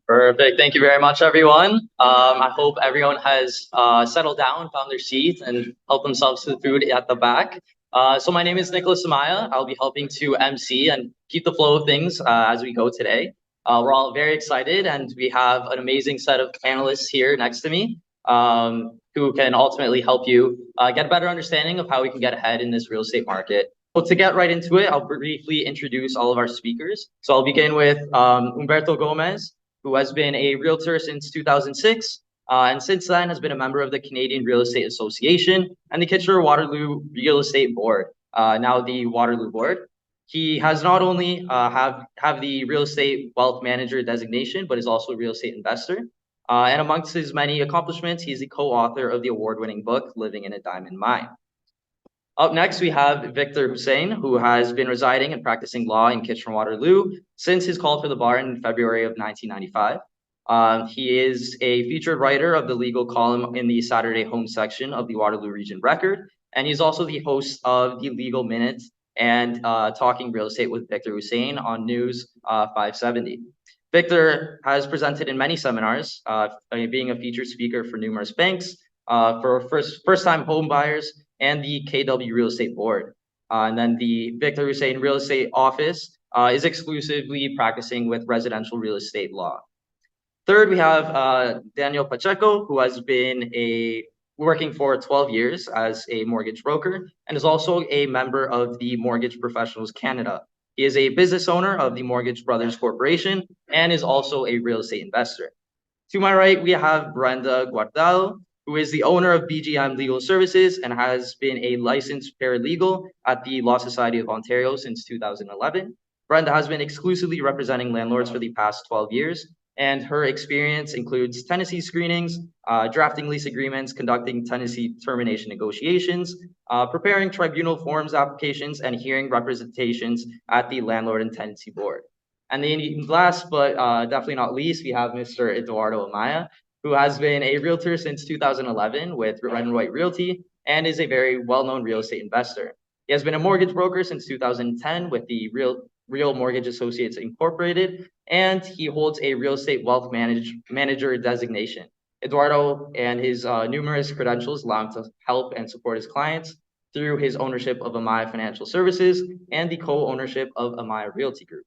Perfect. Thank you very much, everyone. I hope everyone has settled down, found their seats, and helped themselves to the food at the back. So my name is Nicholas Amaya. I'll be helping to MC and keep the flow of things as we go today. We're all very excited, and we have an amazing set of panelists here next to me who can ultimately help you get a better understanding of how we can get ahead in this real estate market. So to get right into it, I'll briefly introduce all of our speakers. So I'll begin with Humberto Gomez, who has been a realtor since 2006, and since then has been a member of the Canadian Real Estate Association and the Kitchener-Waterloo Real Estate Board, now the Waterloo Board. He has not only have the real estate wealth manager designation, but is also a real estate investor. And amongst his many accomplishments, he's the co-author of the award-winning book, Living in a Diamond Mine. Up next, we have Victor Hussein, who has been residing and practicing law in Kitchener-Waterloo since his call for the bar in February of 1995. He is a featured writer of the legal column in the Saturday Home section of the Waterloo Region Record, and he's also the host of the Legal Minute and Talking Real Estate with Victor Hussein on News 570. Victor has presented in many seminars, being a featured speaker for numerous banks, for first-time home buyers, and the KW Real Estate Board. And then the Victor Hussein Real Estate Office is exclusively practicing with residential real estate law. Third, we have Daniel Pacheco, who has been working for 12 years as a mortgage broker and is also a member of the Mortgage Professionals Canada. He is a business owner of the Mortgage Brothers Corporation and is also a real estate investor. To my right, we have Brenda Guardado, who is the owner of BGM Legal Services and has been a licensed paralegal at the Law Society of Ontario since 2011. Brenda has been exclusively representing landlords for the past 12 years, and her experience includes tenancy screenings, drafting lease agreements, conducting tenancy termination negotiations, preparing tribunal forms applications, and hearing representations at the Landlord and Tenancy Board. And then last but definitely not least, we have Mr. Eduardo Amaya, who has been a realtor since 2011 with Red and White Realty and is a very well-known real estate investor. He has been a mortgage broker since 2010 with the Real Mortgage Associates Incorporated, and he holds a real estate wealth manager designation. Eduardo and his numerous credentials allow him to help and support his clients through his ownership of Amaya Financial Services and the co-ownership of Amaya Realty Group.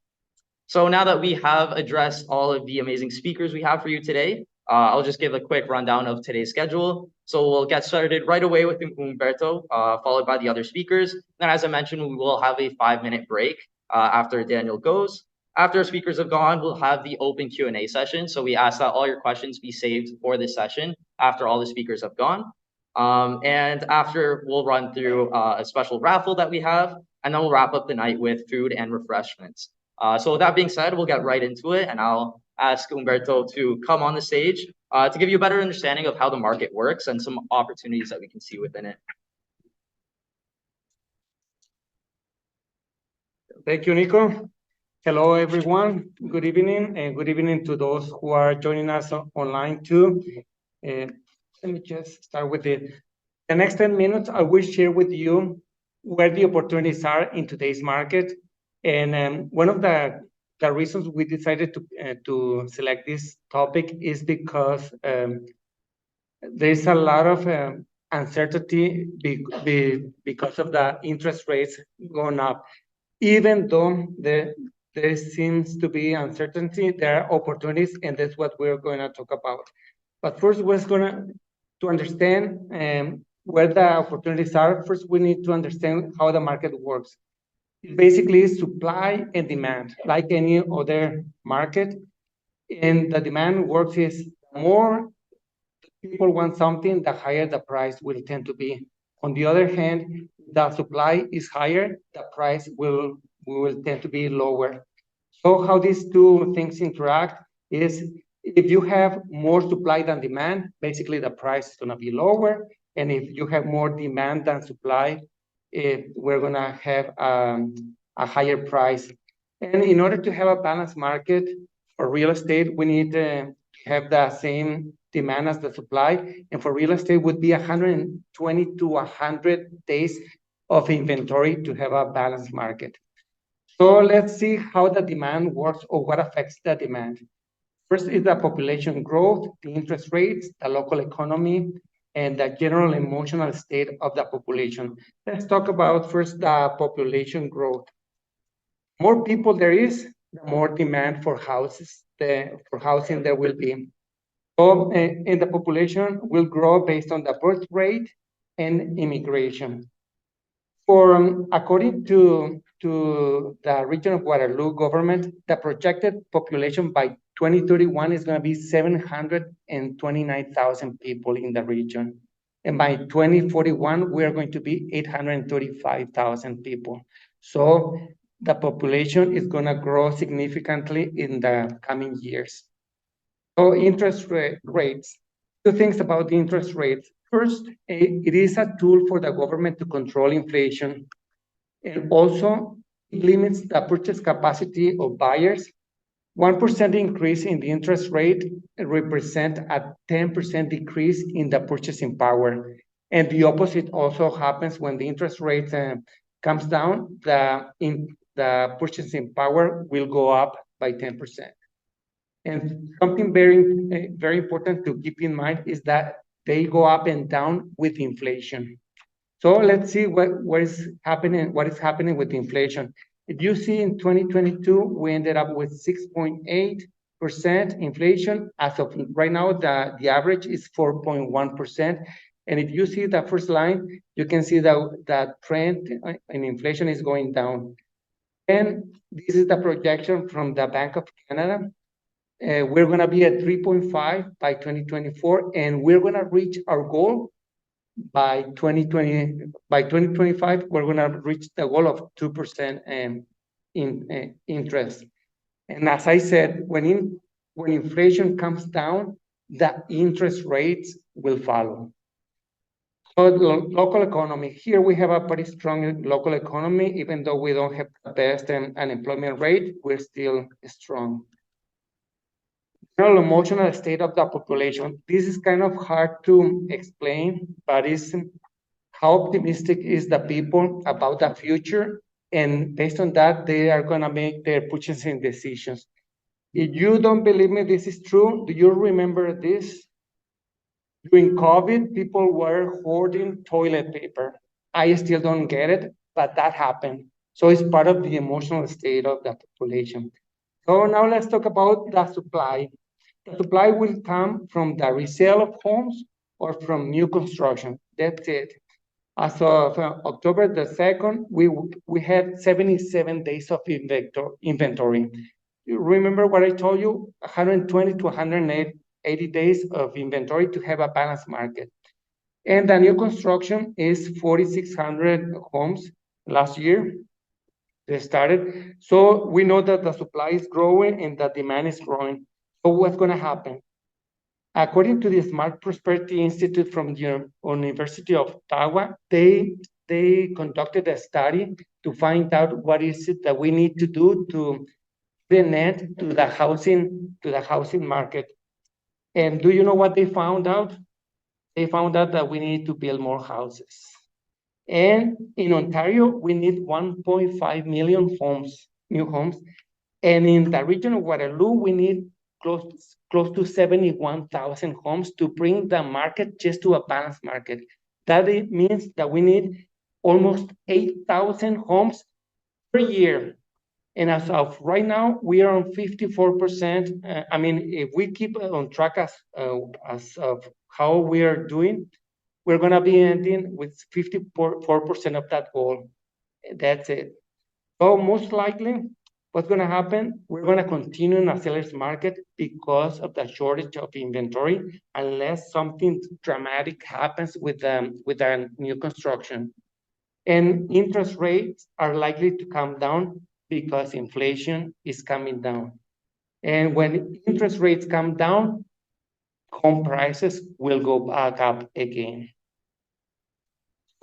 So now that we have addressed all of the amazing speakers we have for you today, I'll just give a quick rundown of today's schedule. So we'll get started right away with Humberto, followed by the other speakers. Then, as I mentioned, we will have a 5-minute break after Daniel goes. After our speakers have gone, we'll have the open Q&A session. So we ask that all your questions be saved for this session after all the speakers have gone. And after, we'll run through a special raffle that we have, and then we'll wrap up the night with food and refreshments. So with that being said, we'll get right into it, and I'll ask Humberto to come on the stage to give you a better understanding of how the market works and some opportunities that we can see within it. Thank you, Nico. Hello, everyone. Good evening, and good evening to those who are joining us online too. Let me just start with the next 10 minutes. I will share with you where the opportunities are in today's market. And one of the reasons we decided to select this topic is because there's a lot of uncertainty because of the interest rates going up. Even though there seems to be uncertainty, there are opportunities, and that's what we're going to talk about. But first, we're going to understand where the opportunities are. First, we need to understand how the market works. Basically, supply and demand, like any other market. And the demand works is more people want something, the higher the price will tend to be. On the other hand, the supply is higher, the price will tend to be lower. So how these two things interact is if you have more supply than demand, basically the price is going to be lower. And if you have more demand than supply, we're gonna have a higher price. And in order to have a balanced market for real estate, we need to have the same demand as the supply. And for real estate would be 120 to 100 days of inventory to have a balanced market. So let's see how the demand works or what affects the demand. First is the population growth, the interest rates, the local economy, and the general emotional state of the population. Let's talk about first the population growth. More people there is, the more demand for houses, for housing there will be. So, and the population will grow based on the birth rate and immigration. According to the region of Waterloo government, the projected population by 2031 is going to be 729,000 people in the region. And by 2041, we are going to be 835,000 people. So the population is going to grow significantly in the coming years. So interest rates. Two things about the interest rates. First, it is a tool for the government to control inflation, and also it limits the purchase capacity of buyers. 1% increase in the interest rate represent a 10% decrease in the purchasing power. And the opposite also happens when the interest rate comes down, the purchasing power will go up by 10%. And something very important to keep in mind is that they go up and down with inflation. So let's see what is happening with inflation. If you see in 2022, we ended up with 6.8% inflation. As of right now, the average is 4.1%. And if you see the first line, you can see that trend in inflation is going down. And this is the projection from the Bank of Canada. We're going to be at 3.5 by 2024, and we're going to reach our goal by 2020. By 2025, we're going to reach the goal of 2% in interest. And as I said, when inflation comes down, the interest rates will follow. So local economy. Here we have a pretty strong local economy. Even though we don't have the best unemployment rate, we're still strong. General emotional state of the population. This is kind of hard to explain, but it's how optimistic is the people about the future, and based on that, they are gonna make their purchasing decisions. If you don't believe me, this is true. Do you remember this? During COVID, people were hoarding toilet paper. I still don't get it, but that happened. So it's part of the emotional state of the population. So now let's talk about the supply. The supply will come from the resale of homes or from new construction. That's it. As of October the 2nd, we had 77 days of inventory. You remember what I told you? 120 to 180 days of inventory to have a balanced market. And the new construction is 4,600 homes last year. They started. So we know that the supply is growing and the demand is growing. So what's going to happen? According to the Smart Prosperity Institute from the University of Ottawa, they conducted a study to find out what is it that we need to do to put an end to the housing market. And do you know what they found out? They found out that we need to build more houses. And in Ontario, we need 1.5 million homes, new homes. And in the region of Waterloo, we need close to 71,000 homes to bring the market just to a balanced market. That means that we need almost 8,000 homes per year. And as of right now, we are on 54%. I mean, if we keep on track as of how we are doing, we're going to be ending with 54% of that goal. That's it. So most likely, what's going to happen? We're going to continue in a seller's market because of the shortage of inventory, unless something dramatic happens with the new construction. And interest rates are likely to come down because inflation is coming down. And when interest rates come down, home prices will go back up again.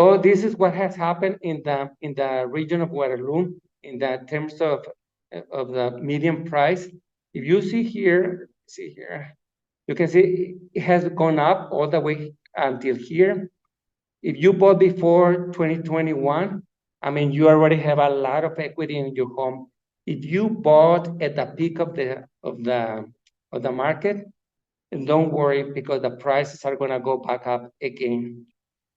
So this is what has happened in the region of Waterloo in the terms of the median price. If you see here, you can see it has gone up all the way until here. If you bought before 2021, I mean, you already have a lot of equity in your home. If you bought at the peak of the market, don't worry because the prices are gonna go back up again.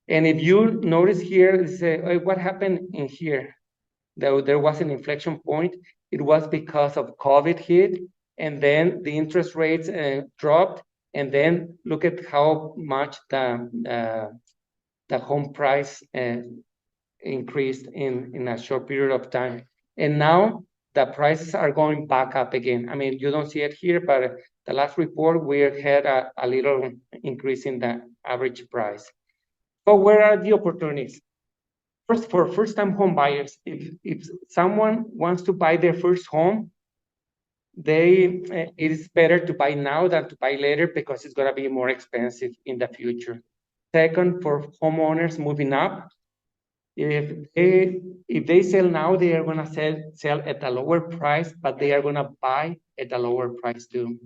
And if you notice here, say, what happened in here? There was an inflection point. It was because of COVID hit, and then the interest rates dropped, and then look at how much the home price increased in a short period of time. And now the prices are going back up again. I mean, you don't see it here, but the last report, we had a little increase in the average price. So where are the opportunities? First, for first-time home buyers, if someone wants to buy their first home, it is better to buy now than to buy later because it's gonna be more expensive in the future. Second, for homeowners moving up, if they sell now, they are gonna sell at a lower price, but they are gonna buy at a lower price too.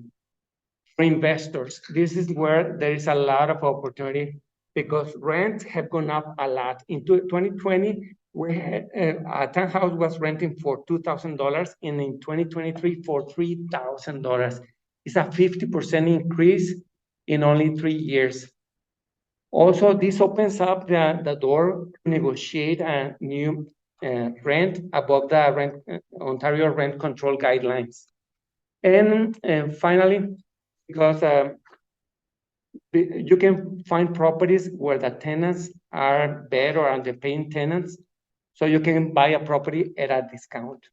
For investors, this is where there is a lot of opportunity because rents have gone up a lot. In 2020, we had a townhouse was renting for $2,000, and in 2023 for $3,000. It's a 50% increase in only 3 years. Also, this opens up the door to negotiate a new rent above the Ontario rent control guidelines. And finally, because you can find properties where the tenants are bad or underpaying tenants, so you can buy a property at a discount.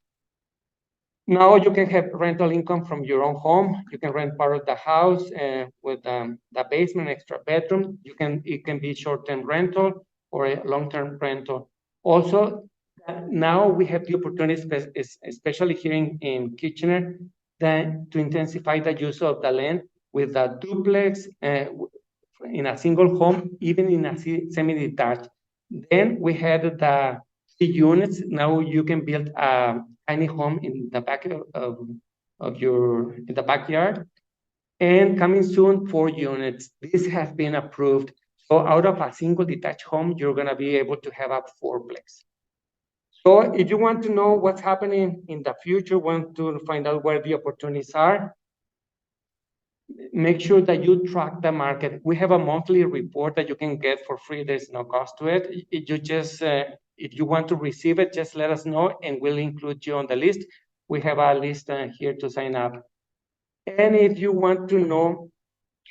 Now you can have rental income from your own home. You can rent part of the house with the basement, extra bedroom. It can be short-term rental or a long-term rental. Also, now we have the opportunity, especially here in Kitchener, to intensify the use of the land with a duplex in a single home, even in a semi-detached. Then we had the units. Now you can build a tiny home in the back in the backyard. And coming soon, 4 units. This has been approved. So out of a single detached home, you're gonna be able to have a 4-plex. So if you want to know what's happening in the future, want to find out where the opportunities are, make sure that you track the market. We have a monthly report that you can get for free. There's no cost to it. You just, if you want to receive it, just let us know and we'll include you on the list. We have a list here to sign up. And if you want to know,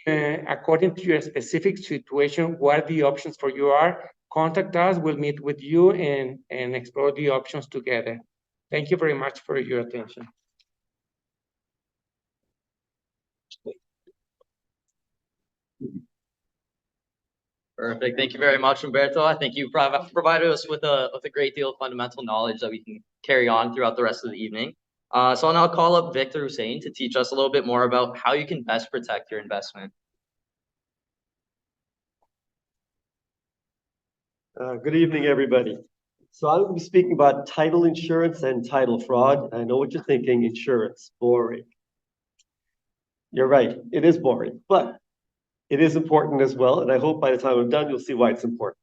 according to your specific situation, what the options for you are, contact us. We'll meet with you and explore the options together. Thank you very much for your attention. Perfect. Thank you very much, Humberto. I think you provided us with a great deal of fundamental knowledge that we can carry on throughout the rest of the evening. So I'll now call up Victor Hussein to teach us a little bit more about how you can best protect your investment. Good evening, everybody. So I will be speaking about title insurance and title fraud. I know what you're thinking, insurance, boring. You're right, it is boring, but it is important as well. And I hope by the time I'm done, you'll see why it's important.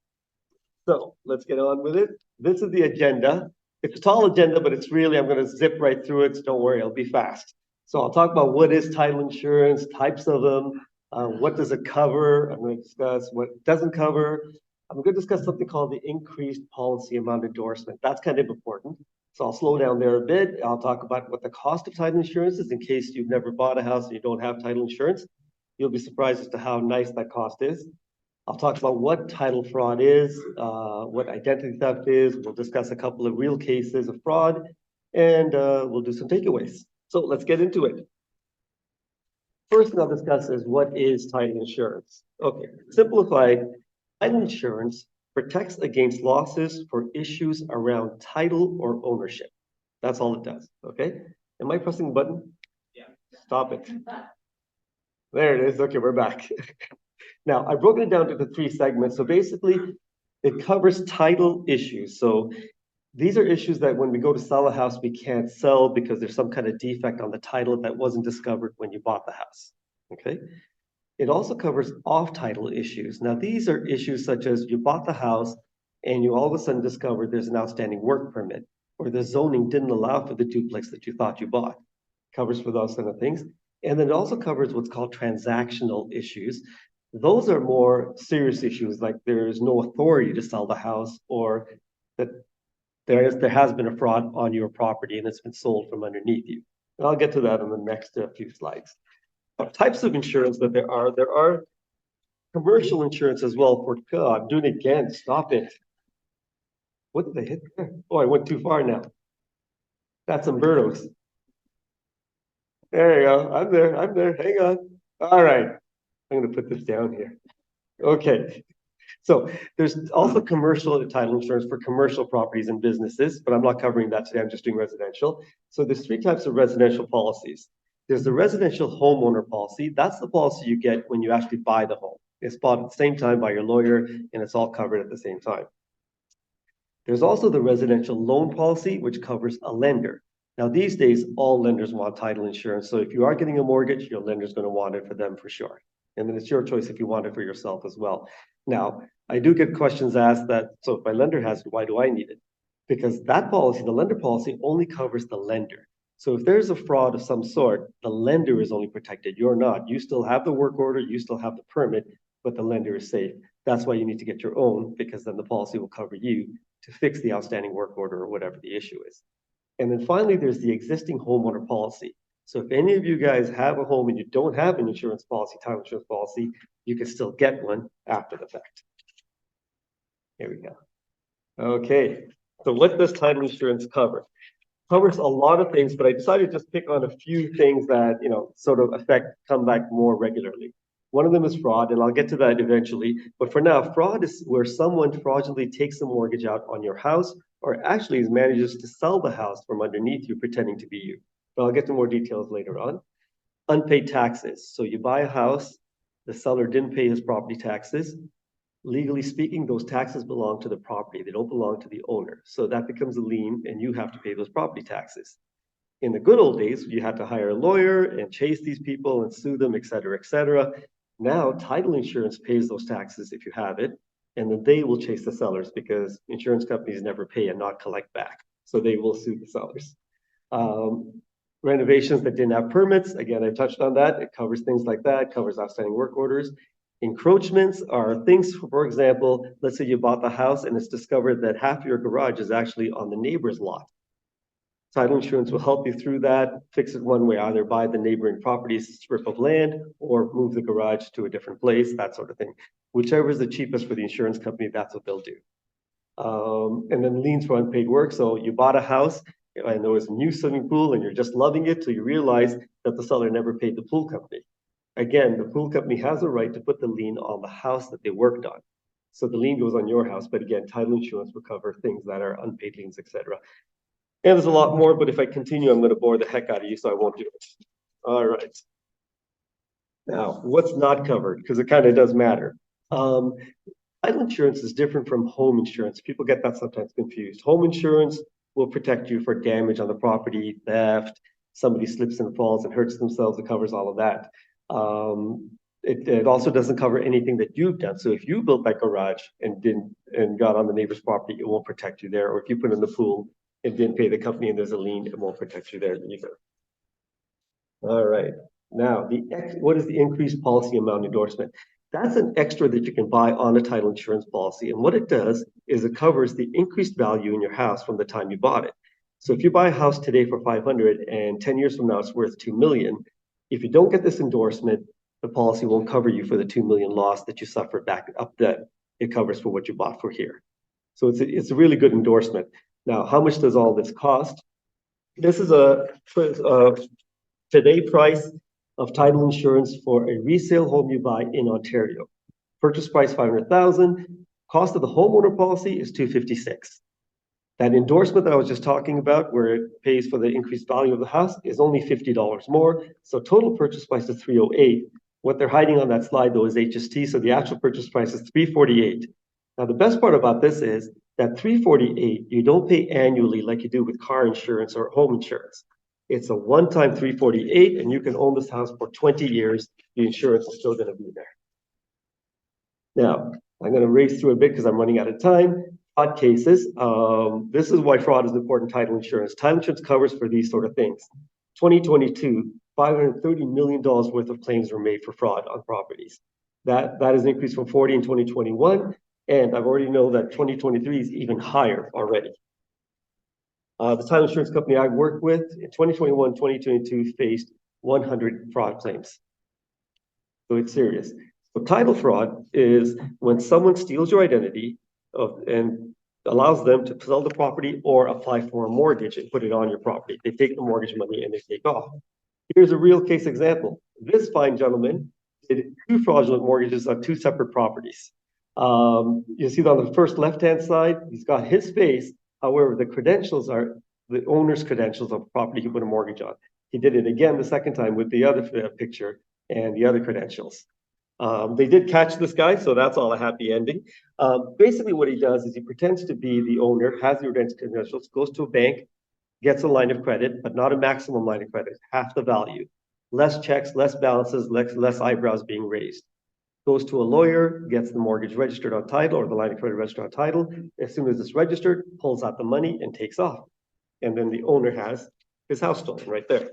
So let's get on with it. This is the agenda. It's a tall agenda, but it's really, I'm going to zip right through it. So don't worry, I'll be fast. So I'll talk about what is title insurance, types of them, what does it cover. I'm going to discuss what it doesn't cover. I'm going to discuss something called the increased policy amount endorsement. That's kind of important. So I'll slow down there a bit. I'll talk about what the cost of title insurance is in case you've never bought a house and you don't have title insurance. You'll be surprised as to how nice that cost is. I'll talk about what title fraud is, what identity theft is. We'll discuss a couple of real cases of fraud, and we'll do some takeaways. So let's get into it. First, I'll discuss is what is title insurance. Okay, simplified, title insurance protects against losses for issues around title or ownership. That's all it does, okay? Am I pressing the button? Yeah. Stop it. There it is. Okay, we're back. Now, I've broken it down into 3 segments. So basically, It covers title issues. So these are issues that when we go to sell a house, we can't sell because there's some kind of defect on the title that wasn't discovered when you bought the house. Okay. It also covers off-title issues. Now, these are issues such as you bought the house and you all of a sudden discovered there's an outstanding work permit, or the zoning didn't allow for the duplex that you thought you bought. Covers for those kind of things. And then it also covers what's called transactional issues. Those are more serious issues, like there is no authority to sell the house, or that there has been a fraud on your property and it's been sold from underneath you. And I'll get to that in the next few slides. Types of insurance that there are commercial insurance as well. For God, I'm doing it again. Stop it. What did I hit there? Oh, I went too far now. That's Humberto's. There you go. I'm there. Hang on. All right. I'm going to put this down here. Okay. So there's also commercial title insurance for commercial properties and businesses, but I'm not covering that today. I'm just doing residential. So there's three types of residential policies. There's the residential homeowner policy. That's the policy you get when you actually buy the home. It's bought at the same time by your lawyer, and it's all covered at the same time. There's also the residential loan policy, which covers a lender. Now, these days, all lenders want title insurance. So if you are getting a mortgage, your lender's going to want it for them for sure. And then it's your choice if you want it for yourself as well. Now, I do get questions asked that, so if my lender has it, why do I need it? Because that policy, the lender policy, only covers the lender. So if there's a fraud of some sort, the lender is only protected. You're not. You still have the work order, you still have the permit, but the lender is safe. That's why you need to get your own, because then the policy will cover you to fix the outstanding work order or whatever the issue is. And then finally, there's the existing homeowner policy. So if any of you guys have a home and you don't have an insurance policy, title insurance policy, you can still get one after the fact. Here we go. Okay, so what does title insurance cover? Covers a lot of things, but I decided to just pick on a few things that, sort of come back more regularly. One of them is fraud, and I'll get to that eventually. But for now, fraud is where someone fraudulently takes a mortgage out on your house, or actually manages to sell the house from underneath you, pretending to be you. But I'll get to more details later on. Unpaid taxes. So you buy a house, the seller didn't pay his property taxes. Legally speaking, those taxes belong to the property. They don't belong to the owner. So that becomes a lien, and you have to pay those property taxes. In the good old days, you had to hire a lawyer and chase these people and sue them, et cetera, et cetera. Now, title insurance pays those taxes if you have it, and then they will chase the sellers because insurance companies never pay and not collect back. So they will sue the sellers. Renovations that didn't have permits, again, I touched on that. It covers things like that, covers outstanding work orders. Encroachments are things, for example, let's say you bought the house and it's discovered that half your garage is actually on the neighbor's lot. Title insurance will help you through that, fix it one way, either buy the neighboring property's strip of land or move the garage to a different place, that sort of thing. Whichever is the cheapest for the insurance company, that's what they'll do. And then liens for unpaid work. So you bought a house and there was a new swimming pool and you're just loving it till you realize that the seller never paid the pool company. Again, the pool company has a right to put the lien on the house that they worked on. So the lien goes on your house, but again, title insurance will cover things that are unpaid liens, et cetera. And there's a lot more, but if I continue, I'm going to bore the heck out of you, so I won't do it. All right. Now, what's not covered? Because it kind of does matter. Title insurance is different from home insurance. People get that sometimes confused. Home insurance will protect you for damage on the property, theft, somebody slips and falls and hurts themselves. It covers all of that. It also doesn't cover anything that you've done. So if you built that garage and got on the neighbor's property, it won't protect you there. Or if you put in the pool and didn't pay the company and there's a lien, it won't protect you there either. All right. Now, what is the increased policy amount endorsement? That's an extra that you can buy on a title insurance policy. And what it does is it covers the increased value in your house from the time you bought it. So if you buy a house today for $500 and 10 years from now it's worth $2 million, if you don't get this endorsement, the policy won't cover you for the $2 million loss that you suffered back up that it covers for what you bought for here. So it's a really good endorsement. Now, how much does all this cost? This is a today price of title insurance for a resale home you buy in Ontario. Purchase price $500,000. Cost of the homeowner policy is $256,000. That endorsement that I was just talking about, where it pays for the increased value of the house, is only $50 more. So total purchase price is $308,000. What they're hiding on that slide though is HST. So the actual purchase price is $348,000. Now, the best part about this is that 348, you don't pay annually like you do with car insurance or home insurance. It's a one-time 348, and you can own this house for 20 years. The insurance is still going to be there. Now, I'm going to race through a bit because I'm running out of time. Fraud cases. This is why fraud is important. Title insurance. Title insurance covers for these sort of things. 2022, $530 million worth of claims were made for fraud on properties. That is an increase from 40 in 2021. And I've already know that 2023 is even higher already. The title insurance company I worked with in 2021, 2022 faced 100 fraud claims. So it's serious. So title fraud is when someone steals your identity and allows them to sell the property or apply for a mortgage and put it on your property. They take the mortgage money and they take off. Here's a real case example. This fine gentleman did 2 fraudulent mortgages on 2 separate properties. You see on the first left-hand side, he's got his face. However, the credentials are the owner's credentials of the property he put a mortgage on. He did it again the second time with the other picture and the other credentials. They did catch this guy, so that's all a happy ending. Basically, what he does is he pretends to be the owner, has the credentials, goes to a bank, gets a line of credit, but not a maximum line of credit, half the value. Less checks, less balances, less eyebrows being raised. Goes to a lawyer, gets the mortgage registered on title or the line of credit registered on title. As soon as it's registered, pulls out the money and takes off. And then the owner has his house stolen right there.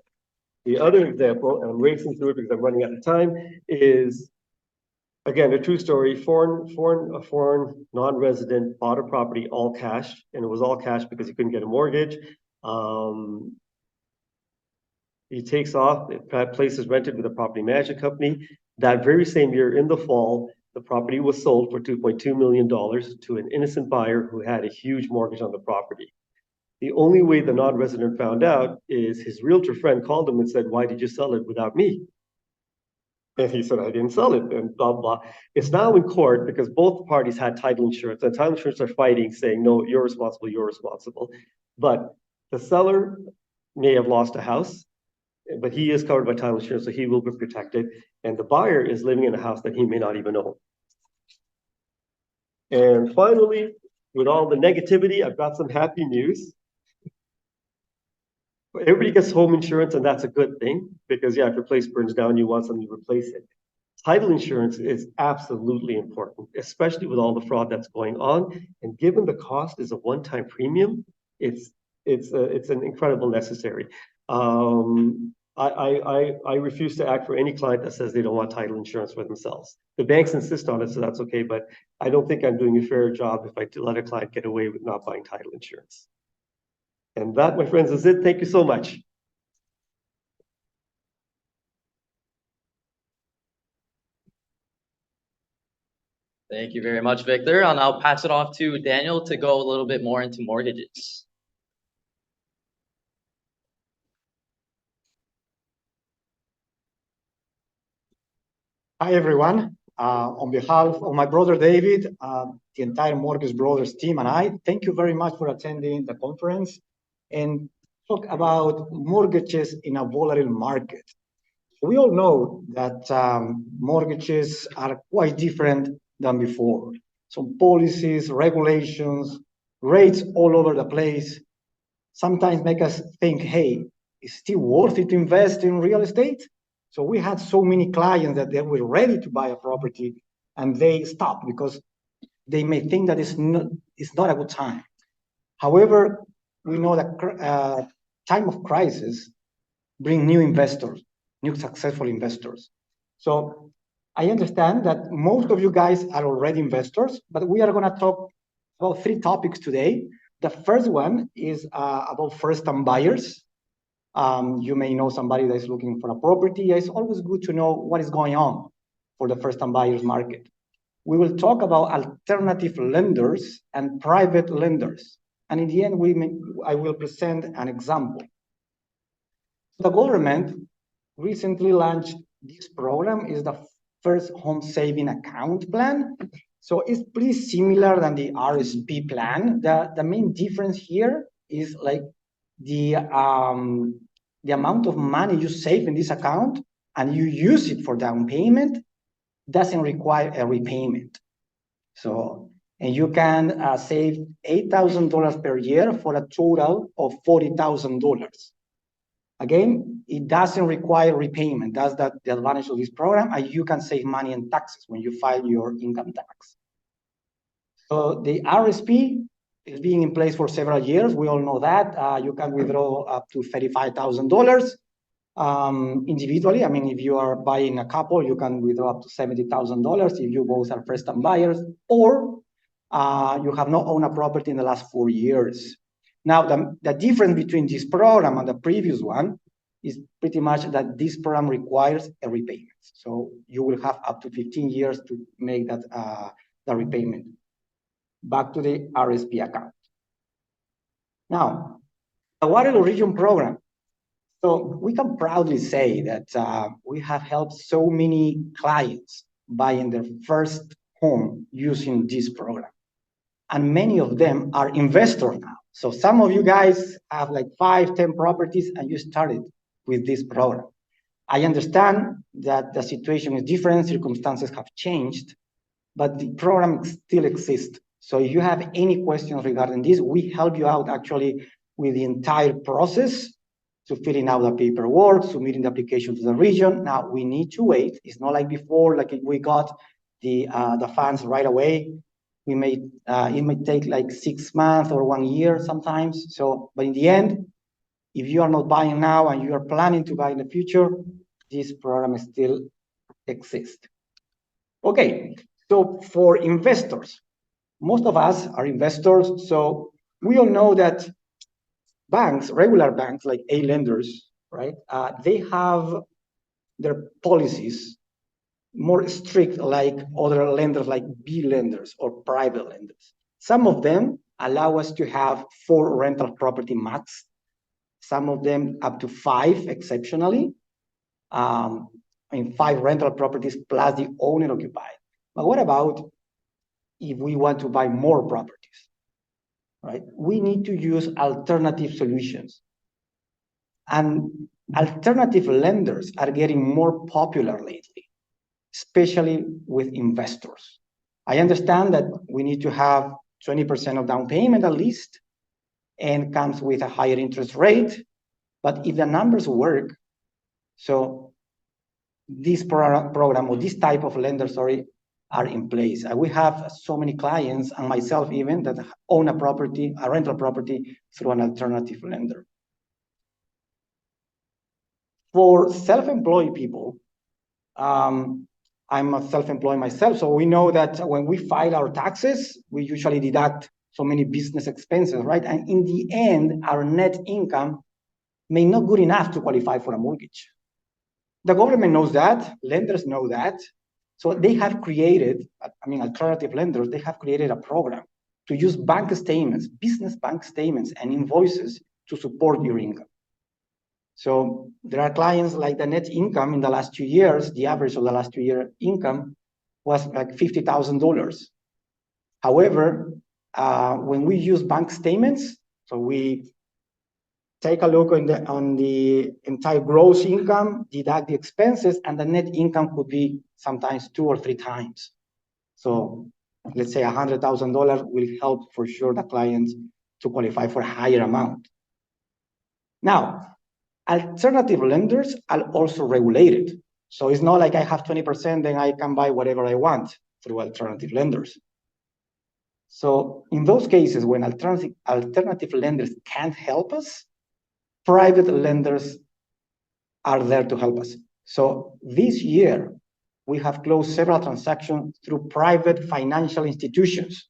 The other example, and I'm racing through it because I'm running out of time, is again, a true story. A foreign non-resident bought a property all cash, and it was all cash because he couldn't get a mortgage. He takes off. The place is rented with a property management company. That very same year, in the fall, the property was sold for $2.2 million to an innocent buyer who had a huge mortgage on the property. The only way the non-resident found out is his realtor friend called him and said, "Why did you sell it without me?" And he said, "I didn't sell it," and blah, blah. It's now in court because both parties had title insurance, and title insurance are fighting, saying, "No, you're responsible, you're responsible." But the seller may have lost a house, but he is covered by title insurance, so he will be protected. And the buyer is living in a house that he may not even own. And finally, with all the negativity, I've got some happy news. Everybody gets home insurance, and that's a good thing because, yeah, if your place burns down, you want something to replace it. Title insurance is absolutely important, especially with all the fraud that's going on. And given the cost is a one-time premium, it's an incredible necessary. I refuse to act for any client that says they don't want title insurance for themselves. The banks insist on it, so that's okay, but I don't think I'm doing a fair job if I let a client get away with not buying title insurance. And that, my friends, is it. Thank you so much. Thank you very much, Victor. I'll now pass it off to Daniel to go a little bit more into mortgages. Hi, everyone. On behalf of my brother David, the entire Mortgage Brothers team and I, thank you very much for attending the conference and talk about mortgages in a volatile market. We all know that mortgages are quite different than before. Some policies, regulations, rates all over the place sometimes make us think, hey, is it still worth it to invest in real estate? So we had so many clients that they were ready to buy a property and they stopped because they may think that it's not a good time. However, we know that time of crisis bring new investors, new successful investors. So I understand that most of you guys are already investors, but we are going to talk about 3 topics today. The first one is about first-time buyers. You may know somebody that is looking for a property. It's always good to know what is going on for the first-time buyers market. We will talk about alternative lenders and private lenders. And in the end, I will present an example. The government recently launched this program, is the First Home Saving Account Plan. So it's pretty similar than the RSP plan. The main difference here is like the amount of money you save in this account and you use it for down payment doesn't require a repayment. So And you can save $8,000 per year for a total of $40,000. Again, it doesn't require repayment. That's the advantage of this program, and you can save money in taxes when you file your income tax. So the RSP is being in place for several years. We all know that. You can withdraw up to $35,000 individually. I mean, if you are buying a couple, you can withdraw up to $70,000 if you both are first-time buyers, or you have not owned a property in the last 4 years. Now, the difference between this program and the previous one is pretty much that this program requires a repayment. So you will have up to 15 years to make that the repayment. Back to the RSP account. Now, the Waterloo Region program. So we can proudly say that we have helped so many clients buying their first home using this program. And many of them are investors now. So some of you guys have like 5, 10 properties and you started with this program. I understand that the situation is different, circumstances have changed, but the program still exists. So if you have any questions regarding this, we help you out actually with the entire process to filling out the paperwork, submitting the application to the region. Now we need to wait. It's not like before, like we got the funds right away. It may take like 6 months or 1 year sometimes. So, but in the end, if you are not buying now and you are planning to buy in the future, this program still exists. Okay, so for investors, most of us are investors, so we all know that banks, regular banks like A lenders, right? They have their policies more strict like other lenders, like B lenders or private lenders. Some of them allow us to have 4 rental property max. Some of them up to 5 exceptionally. I mean, 5 rental properties plus the owner occupied. But what about if we want to buy more properties, right? We need to use alternative solutions. And alternative lenders are getting more popular lately, especially with investors. I understand that we need to have 20% of down payment at least, and comes with a higher interest rate. But if the numbers work, so this program or this type of lender, are in place. We have so many clients, and myself even, that own a property, a rental property, through an alternative lender. For self-employed people, I'm a self-employed myself, so we know that when we file our taxes, we usually deduct so many business expenses, right? And in the end, our net income may not good enough to qualify for a mortgage. The government knows that, lenders know that, so they have created, alternative lenders, they have created a program to use bank statements, business bank statements and invoices to support your income. So there are clients like the net income in the last 2 years, the average of the last 2 year income was like $50,000. However, when we use bank statements, so we take a look on the entire gross income, deduct the expenses, and the net income could be sometimes 2 or 3 times. So let's say $100,000 will help for sure the clients to qualify for a higher amount. Now, alternative lenders are also regulated. So it's not like I have 20%, then I can buy whatever I want through alternative lenders. So in those cases, when alternative lenders can't help us, private lenders are there to help us. So this year, we have closed several transactions through private financial institutions.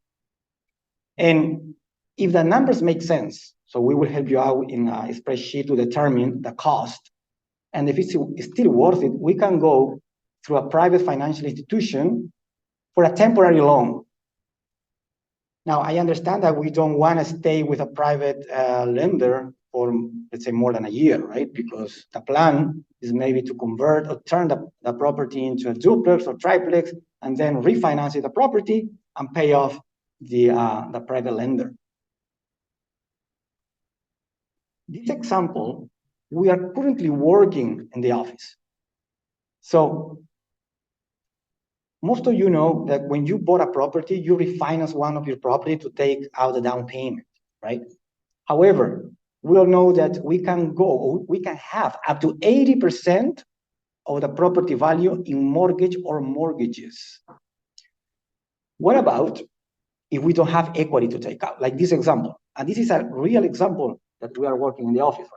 And if the numbers make sense, so we will help you out in a spreadsheet to determine the cost. And if it's still worth it, we can go through a private financial institution for a temporary loan. Now, I understand that we don't want to stay with a private lender for, let's say, more than a year, right? Because the plan is maybe to convert or turn the property into a duplex or triplex, and then refinance the property and pay off the private lender. This example, we are currently working in the office. So most of you know that when you bought a property, you refinance one of your property to take out the down payment, right? However, we all know that we can have up to 80% of the property value in mortgage or mortgages. What about if we don't have equity to take out? Like this example, and this is a real example that we are working in the office right now.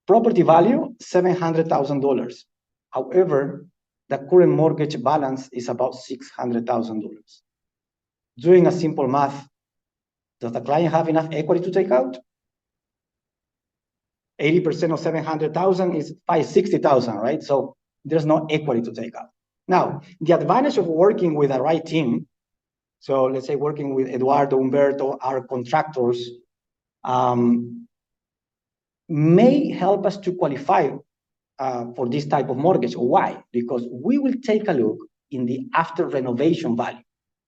Property value, $700,000. However, the current mortgage balance is about $600,000. Doing a simple math, does the client have enough equity to take out? 80% of 700,000 is 560,000, right? So there's no equity to take out. Now, the advantage of working with the right team, so let's say working with Eduardo, Humberto, our contractors, may help us to qualify for this type of mortgage. Why? Because we will take a look in the after renovation value.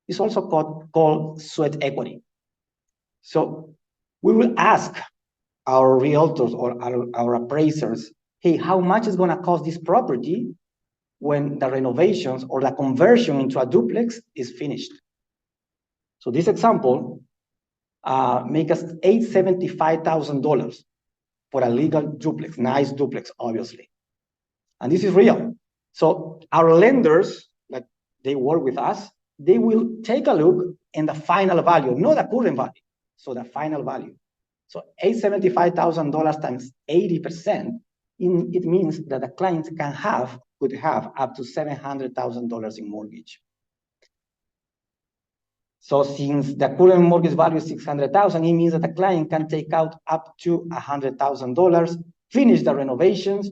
It's also called sweat equity. So we will ask our realtors or our appraisers, hey, how much is going to cost this property when the renovations or the conversion into a duplex is finished? So this example make us $875,000 for a legal duplex, nice duplex, obviously. And this is real. So our lenders, like they work with us, they will take a look in the final value, not the current value. So the final value. So $875,000 times 80%, it means that the client could have up to $700,000 in mortgage. So since the current mortgage value is $600,000, it means that the client can take out up to $100,000, finish the renovations.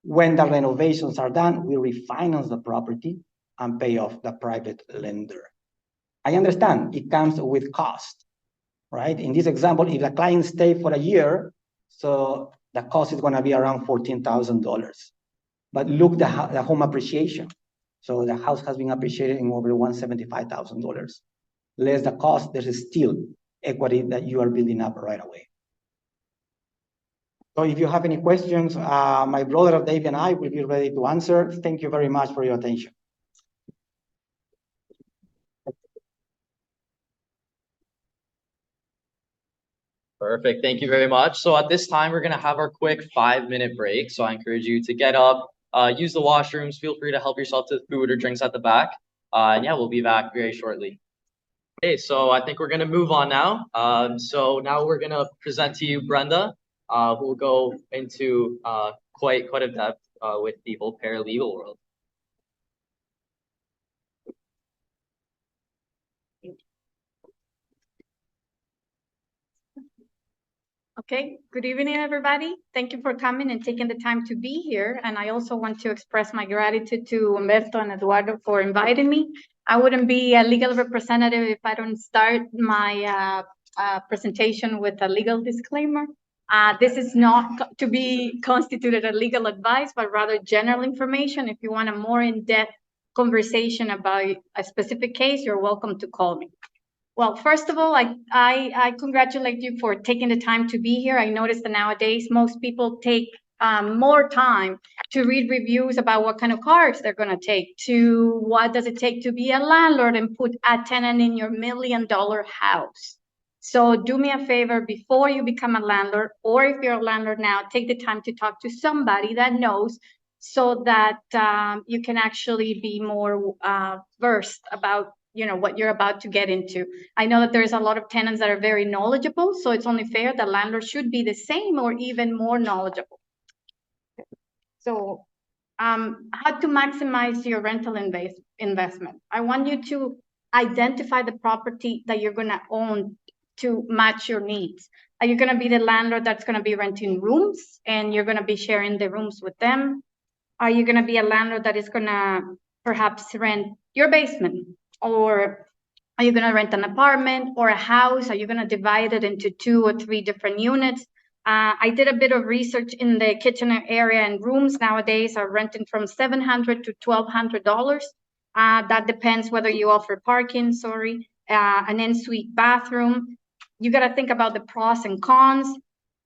When the renovations are done, we refinance the property and pay off the private lender. I understand it comes with cost, right? In this example, if the client stays for a year, so the cost is going to be around $14,000. But look, the home appreciation. So the house has been appreciated in over $175,000. Less the cost, there is still equity that you are building up right away. So if you have any questions, my brother Dave and I will be ready to answer. Thank you very much for your attention. Perfect. Thank you very much. So at this time, we're going to have our quick 5-minute break. So I encourage you to get up, use the washrooms. Feel free to help yourself to food or drinks at the back. And yeah, we'll be back very shortly. Okay, so I think we're going to move on now. So now we're going to present to you Brenda, who will go into quite a depth with the whole paralegal world. Okay, good evening, everybody. Thank you for coming and taking the time to be here. And I also want to express my gratitude to Humberto and Eduardo for inviting me. I wouldn't be a legal representative if I don't start my presentation with a legal disclaimer. This is not to be constituted a legal advice, but rather general information. If you want a more in-depth conversation about a specific case, you're welcome to call me. Well, first of all, I congratulate you for taking the time to be here. I noticed that nowadays most people take more time to read reviews about what kind of cars they're going to take, to what does it take to be a landlord and put a tenant in your $1 million house. So do me a favor, before you become a landlord, or if you're a landlord now, take the time to talk to somebody that knows, so that you can actually be more versed about what you're about to get into. I know that there's a lot of tenants that are very knowledgeable, so it's only fair that landlords should be the same or even more knowledgeable. So how to maximize your rental investment. I want you to identify the property that you're going to own to match your needs. Are you going to be the landlord that's going to be renting rooms and you're going to be sharing the rooms with them? Are you going to be a landlord that is going to perhaps rent your basement? Or are you going to rent an apartment or a house? Are you going to divide it into 2 or 3 different units? I did a bit of research in the Kitchener area, and rooms nowadays are renting from $700 to $1,200. That depends whether you offer parking, an en-suite bathroom. You got to think about the pros and cons.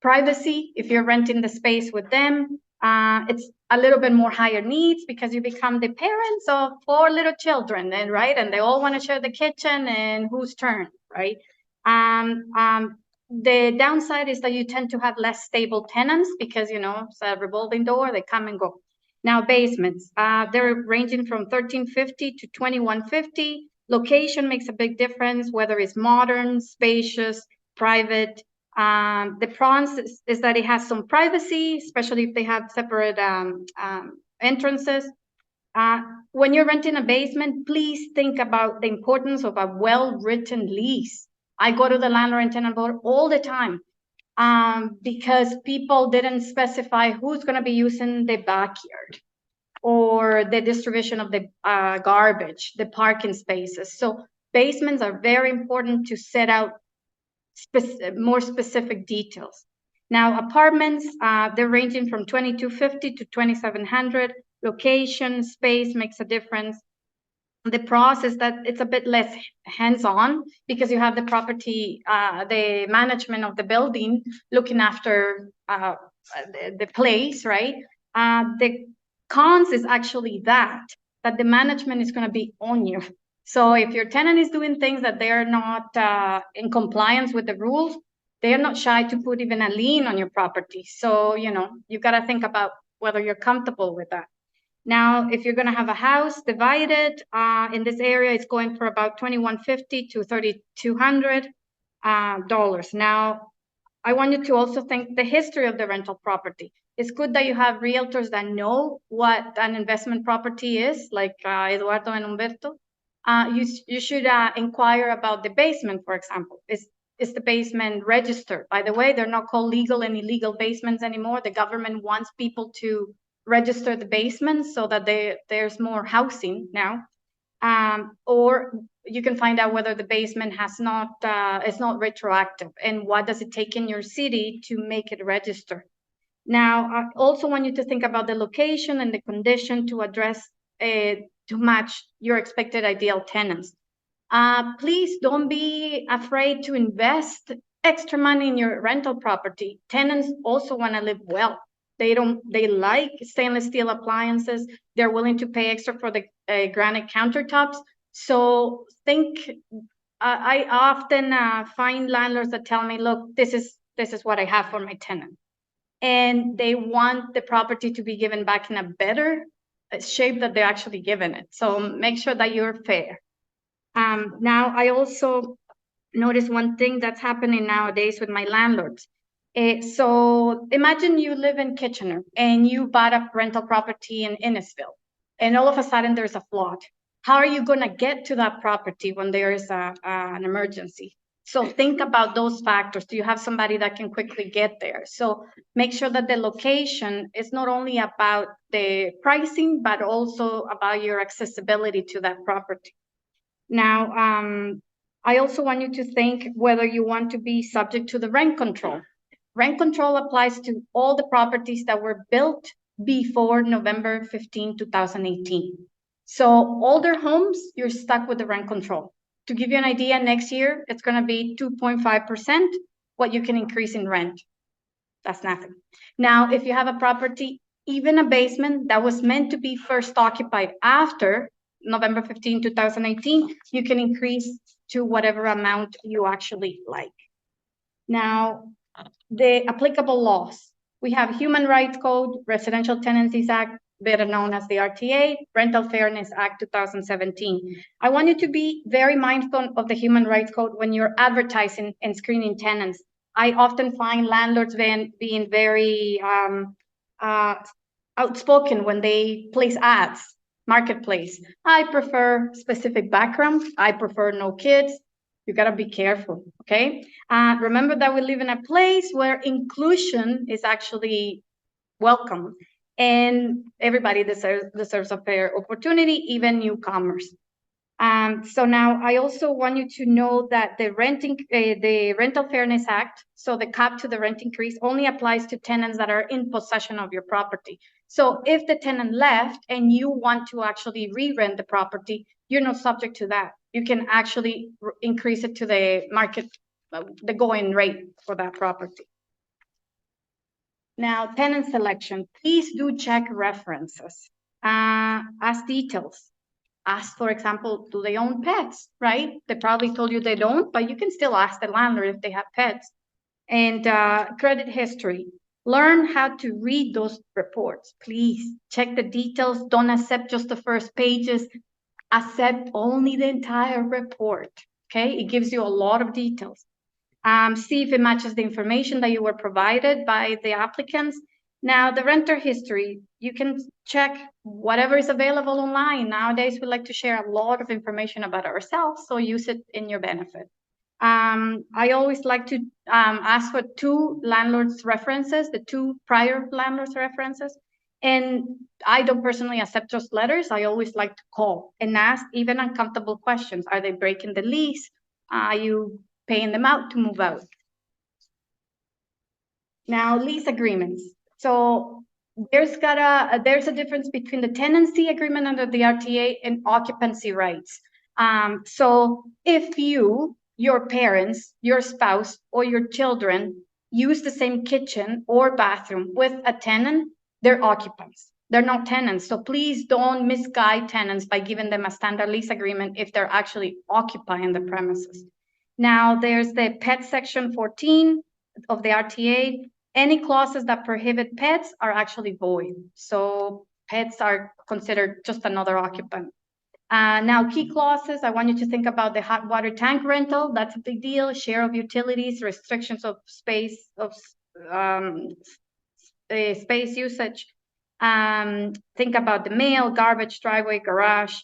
Privacy, if you're renting the space with them. It's a little bit more higher needs because you become the parents of 4 little children, and right, and they all want to share the kitchen and whose turn, right? The downside is that you tend to have less stable tenants because, you know, it's a revolving door, they come and go. Now, basements, they're ranging from 1350 to 2150. Location makes a big difference, whether it's modern, spacious, private. The pros is that it has some privacy, especially if they have separate entrances. When you're renting a basement, please think about the importance of a well-written lease. I go to the landlord and tenant board all the time because people didn't specify who's going to be using the backyard or the distribution of the garbage, the parking spaces. So basements are very important to set out more specific details. Now, apartments, they're ranging from 2250 to 2700. Location, space makes a difference. The pros is that it's a bit less hands-on because you have the property, the management of the building looking after the place, right? The cons is actually that the management is going to be on you. So if your tenant is doing things that they're not in compliance with the rules, they're not shy to put even a lien on your property. So, you know, you got to think about whether you're comfortable with that. Now, if you're going to have a house divided in this area, it's going for about $2,150 to $3,200 dollars. Now, I want you to also think the history of the rental property. It's good that you have realtors that know what an investment property is, like Eduardo and Humberto. You should inquire about the basement, for example. Is the basement registered? By the way, they're not called legal and illegal basements anymore. The government wants people to register the basements so that there's more housing now. Or you can find out whether the basement is not retroactive and what does it take in your city to make it register. Now, I also want you to think about the location and the condition to address to match your expected ideal tenants. Please don't be afraid to invest extra money in your rental property. Tenants also want to live well. They like stainless steel appliances. They're willing to pay extra for the granite countertops. So I often find landlords that tell me, look, this is what I have for my tenant. And they want the property to be given back in a better shape that they're actually given it. So make sure that you're fair. Now, I also notice one thing that's happening nowadays with my landlords. So imagine you live in Kitchener and you bought a rental property in Innisfil, and all of a sudden there's a flood. How are you going to get to that property when there is an emergency? So think about those factors. Do you have somebody that can quickly get there? So make sure that the location is not only about the pricing, but also about your accessibility to that property. Now, I also want you to think whether you want to be subject to the rent control. Rent control applies to all the properties that were built before November 15, 2018. So older homes, you're stuck with the rent control. To give you an idea, next year, it's going to be 2.5% what you can increase in rent. That's nothing. Now, if you have a property, even a basement that was meant to be first occupied after November 15, 2018, you can increase to whatever amount you actually like. Now, the applicable laws. We have Human Rights Code, Residential Tenancies Act, better known as the RTA, Rental Fairness Act 2017. I want you to be very mindful of the Human Rights Code when you're advertising and screening tenants. I often find landlords being very outspoken when they place ads, marketplace. I prefer specific background. I prefer no kids. You gotta be careful, okay? Remember that we live in a place where inclusion is actually welcome, and everybody deserves a fair opportunity, even newcomers. So now I also want you to know that the Rental Fairness Act, so the cap to the rent increase only applies to tenants that are in possession of your property. So if the tenant left and you want to actually re-rent the property, you're not subject to that. You can actually increase it to the market, the going rate for that property. Now, tenant selection, please do check references. Ask details. Ask, for example, do they own pets, right? They probably told you they don't, but you can still ask the landlord if they have pets. And credit history. Learn how to read those reports. Please check the details. Don't accept just the first pages. Accept only the entire report, okay? It gives you a lot of details. See if it matches the information that you were provided by the applicants. Now, the renter history, you can check whatever is available online. Nowadays, we like to share a lot of information about ourselves, so use it in your benefit. I always like to ask for 2 landlords' references, the 2 prior landlords' references. And I don't personally accept just letters. I always like to call and ask even uncomfortable questions. Are they breaking the lease? Are you paying them out to move out? Now, lease agreements. So there's a difference between the tenancy agreement under the RTA and occupancy rights. So if you, your parents, your spouse, or your children use the same kitchen or bathroom with a tenant, they're occupants. They're not tenants. So please don't misguide tenants by giving them a standard lease agreement if they're actually occupying the premises. Now, there's the pet section 14 of the RTA. Any clauses that prohibit pets are actually void. So pets are considered just another occupant. Now, key clauses, I want you to think about the hot water tank rental. That's a big deal. Share of utilities, restrictions of space, space usage. Think about the mail, garbage, driveway, garage.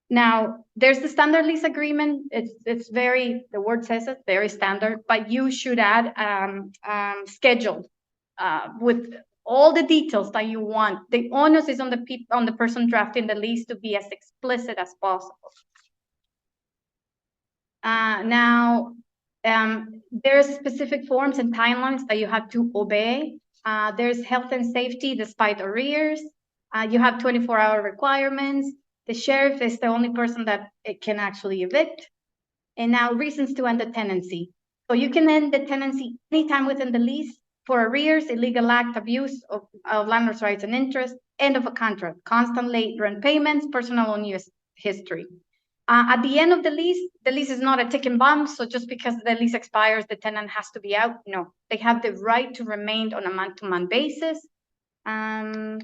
Now, there's the standard lease agreement. It's very, the word says it, very standard, but you should add scheduled with all the details that you want. The onus is on the person drafting the lease to be as explicit as possible. Now, there's specific forms and timelines that you have to obey. There's health and safety despite arrears. You have 24-hour requirements. The sheriff is the only person that it can actually evict. And now reasons to end the tenancy. So you can end the tenancy anytime within the lease for arrears, illegal act, abuse of landlord's rights and interest, end of a contract, constant late rent payments, personal unuse history. At the end of the lease is not a ticking bomb. So just because the lease expires, the tenant has to be out. No, they have the right to remain on a month-to-month basis. I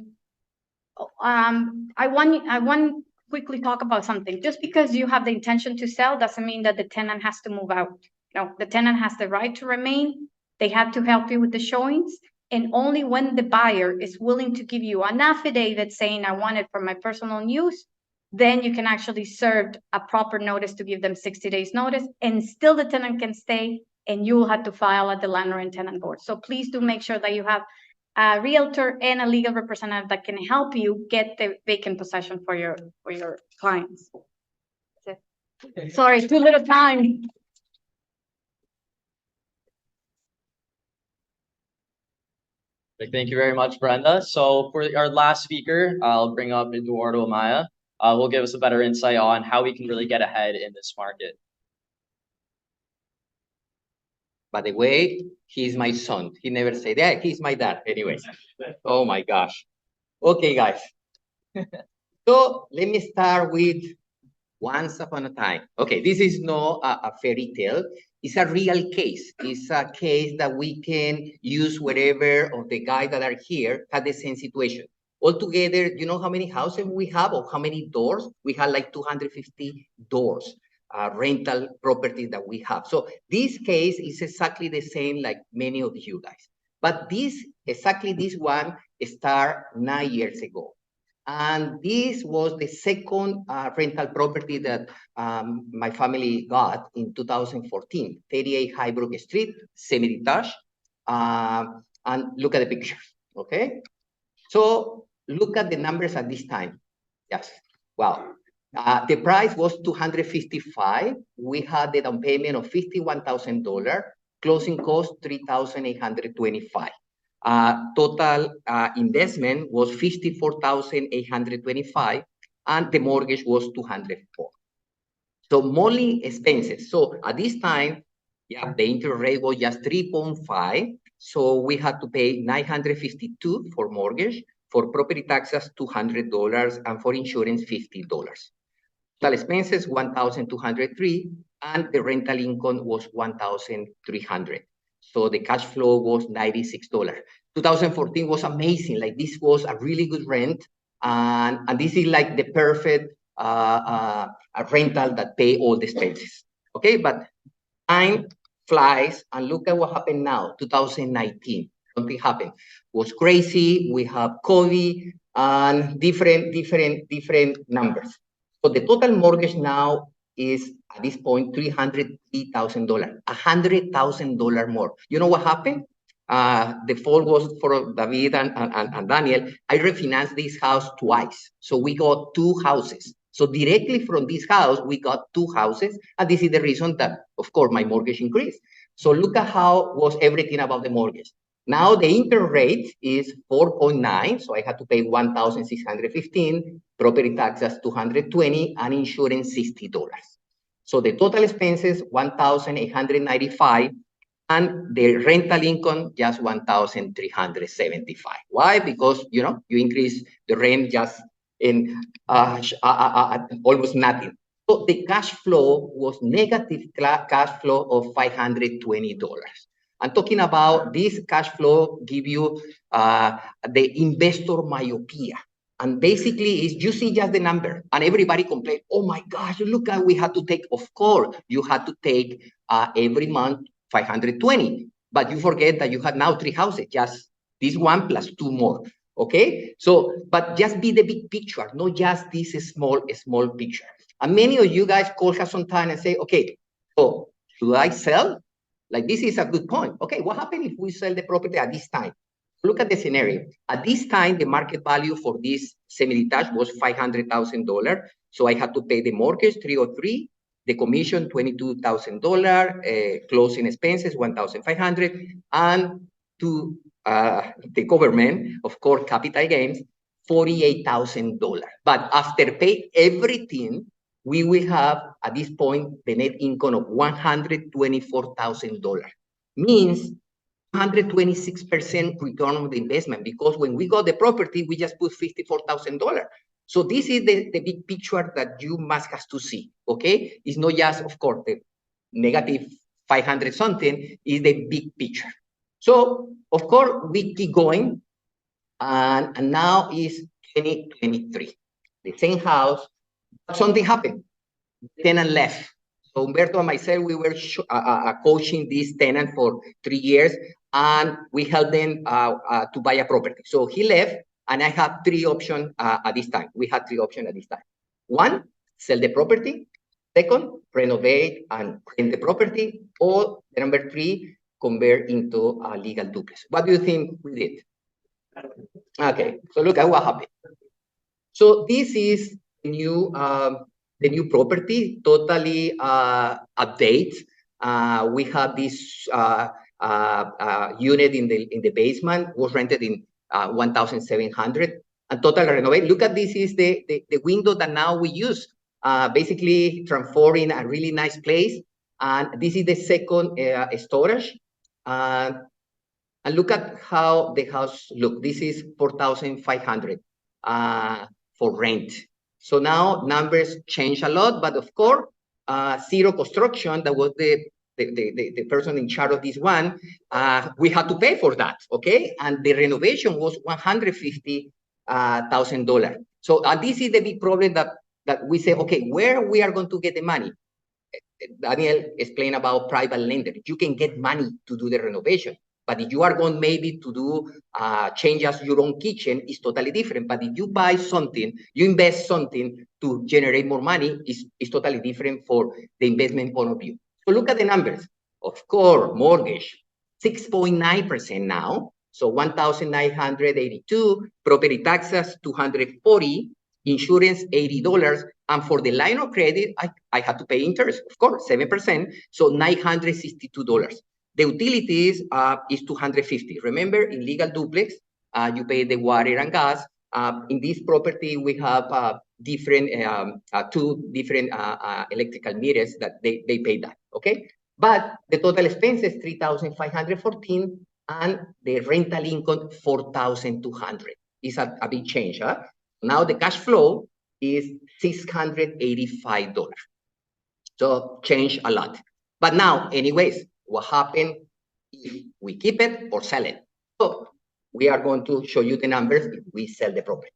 want quickly talk about something. Just because you have the intention to sell doesn't mean that the tenant has to move out. No, the tenant has the right to remain. They have to help you with the showings. And only when the buyer is willing to give you an affidavit saying, I want it for my personal use, then you can actually serve a proper notice to give them 60 days notice, and still the tenant can stay, and you will have to file at the landlord and tenant board. So please do make sure that you have a realtor and a legal representative that can help you get the vacant possession for your clients. Sorry, too little time. Thank you very much, Brenda. So for our last speaker, I'll bring up Eduardo Amaya. Will give us a better insight on how we can really get ahead in this market. By the way, he's my son. He never said, yeah, he's my dad. Anyway, oh my gosh. Okay, guys. So let me start with once upon a time. Okay, this is not a fairy tale. It's a real case. It's a case that we can use wherever of the guys that are here had the same situation. Altogether, you know how many houses we have or how many doors? We have like 250 doors. Rental property that we have. So this case is exactly the same like many of you guys. But exactly this one started 9 years ago. And this was the second rental property that my family got in 2014, 38 Highbrook Street, semi-detached. And look at the pictures, okay? So look at the numbers at this time. Yes, wow. The price was $255. We had the down payment of $51,000. Closing cost $3,825. Total investment was $54,825, and the mortgage was $204. So monthly expenses. So at this time, yeah, the interest rate was just 3.5. So we had to pay $952 for mortgage, for property taxes, $200, and for insurance, $50. Total expenses, $1,203, and the rental income was $1,300. So the cash flow was $96. 2014 was amazing. Like, this was a really good rent, and this is like the perfect a rental that pay all the expenses. Okay, but time flies, and look at what happened now, 2019. Something happened. It was crazy. We have COVID and different numbers. So the total mortgage now is, at this point, $303,000, $100,000 more. You know what happened? The fall was for David and Daniel. I refinanced this house twice. So we got 2 houses. So directly from this house, we got 2 houses. And this is the reason that, of course, my mortgage increased. So look at how was everything about the mortgage. Now the interest rate is 4.9, so I had to pay $1,615, property taxes $220, and insurance $60. So the total expenses $1,895, and the rental income just $1,375. Why? Because you increase the rent just in almost nothing. So the cash flow was negative cash flow of $520. I'm talking about this cash flow give you the investor myopia. And basically, is you see just the number, and everybody complain, oh my gosh, look at, we had to take, of course, you had to take every month 520, but you forget that you have now 3 houses, just this one plus 2 more. Okay, so but just be the big picture, not just this small picture. And many of you guys call us sometime and say, okay, so should I sell? Like, this is a good point. Okay, what happens if we sell the property at this time? Look at the scenario. At this time, the market value for this semi-detached was $500,000. So I had to pay the mortgage, $303,000, the commission, $22,000, closing expenses, $1,500, and to the government, of course, capital gains, $48,000. But after pay everything, we will have, at this point, the net income of $124,000. Means 126% return on the investment, because when we got the property, we just put $54,000. So this is the big picture that you must have to see, okay? It's not just, of course, the negative 500 something, is the big picture. So, of course, we keep going, and now is 2023. The same house, something happened. The tenant left. So Humberto and myself, we were coaching this tenant for 3 years, and we helped them to buy a property. So he left, and I had 3 options at this time. We had 3 options at this time. 1, sell the property. 2, renovate and rent the property. Or the number 3, convert into a legal duplex. What do you think we did? Okay, so look at what happened. So this is new. The new property, totally update. We have this unit in the basement, was rented in 1,700, and total renovate. Look at this is the window that now we use, basically transforming a really nice place. And this is the second storage. And look at how the house look. This is 4,500 for rent. So now numbers change a lot, but of course, zero construction, that was the person in charge of this one, we had to pay for that, okay? And the renovation was $150,000. So this is the big problem that we say, okay, where we are going to get the money? Daniel explained about private lender. You can get money to do the renovation. But if you are going maybe to do changes your own kitchen, it's totally different. But if you buy something, you invest something to generate more money, it's totally different for the investment point of view. So look at the numbers. Of course, mortgage, 6.9% now. So 1,982, property taxes, 240, insurance, $80. And for the line of credit, I had to pay interest, of course, 7%. So $962. The utilities is $250. Remember, in legal duplex, you pay the water and gas. In this property, we have different 2 different electrical meters that they pay that. Okay, but the total expense is $3,514, and the rental income 4,200. It's a big change, huh? Now the cash flow is $685. So change a lot. But now, anyways, what happened if we keep it or sell it? So we are going to show you the numbers if we sell the property.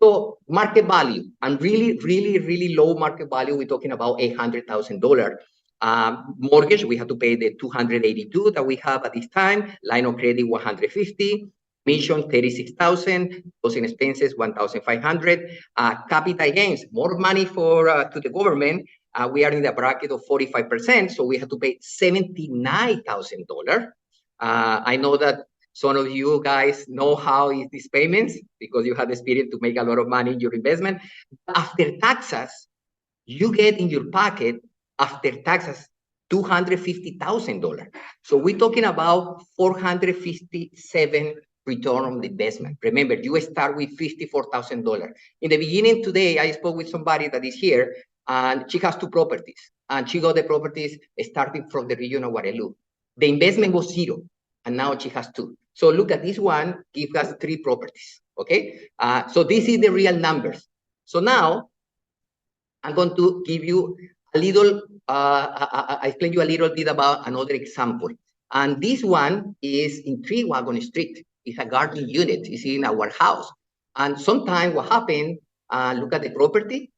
So market value, and really low market value, we're talking about $800,000. Mortgage, we have to pay the 282 that we have at this time, line of credit 150, commission 36,000, closing expenses 1,500, capital gains, more money for to the government. We are in the bracket of 45%, so we have to pay $79,000. I know that some of you guys know how is these payments because you have experience to make a lot of money in your investment. After taxes, you get in your pocket, after taxes, $250,000. So we're talking about 457 return on the investment. Remember, you start with $54,000. In the beginning today, I spoke with somebody that is here, and she has 2 properties, and she got the properties starting from the region of Waterloo. The investment was 0, and now she has 2. So look at this one, gives us 3 properties, okay? So this is the real numbers. So now, I'm going to give you a little, I explain you a little bit about another example. And this one is in 3 Wagon Street. It's a garden unit, it's in our house. And sometimes what happened, look at the property,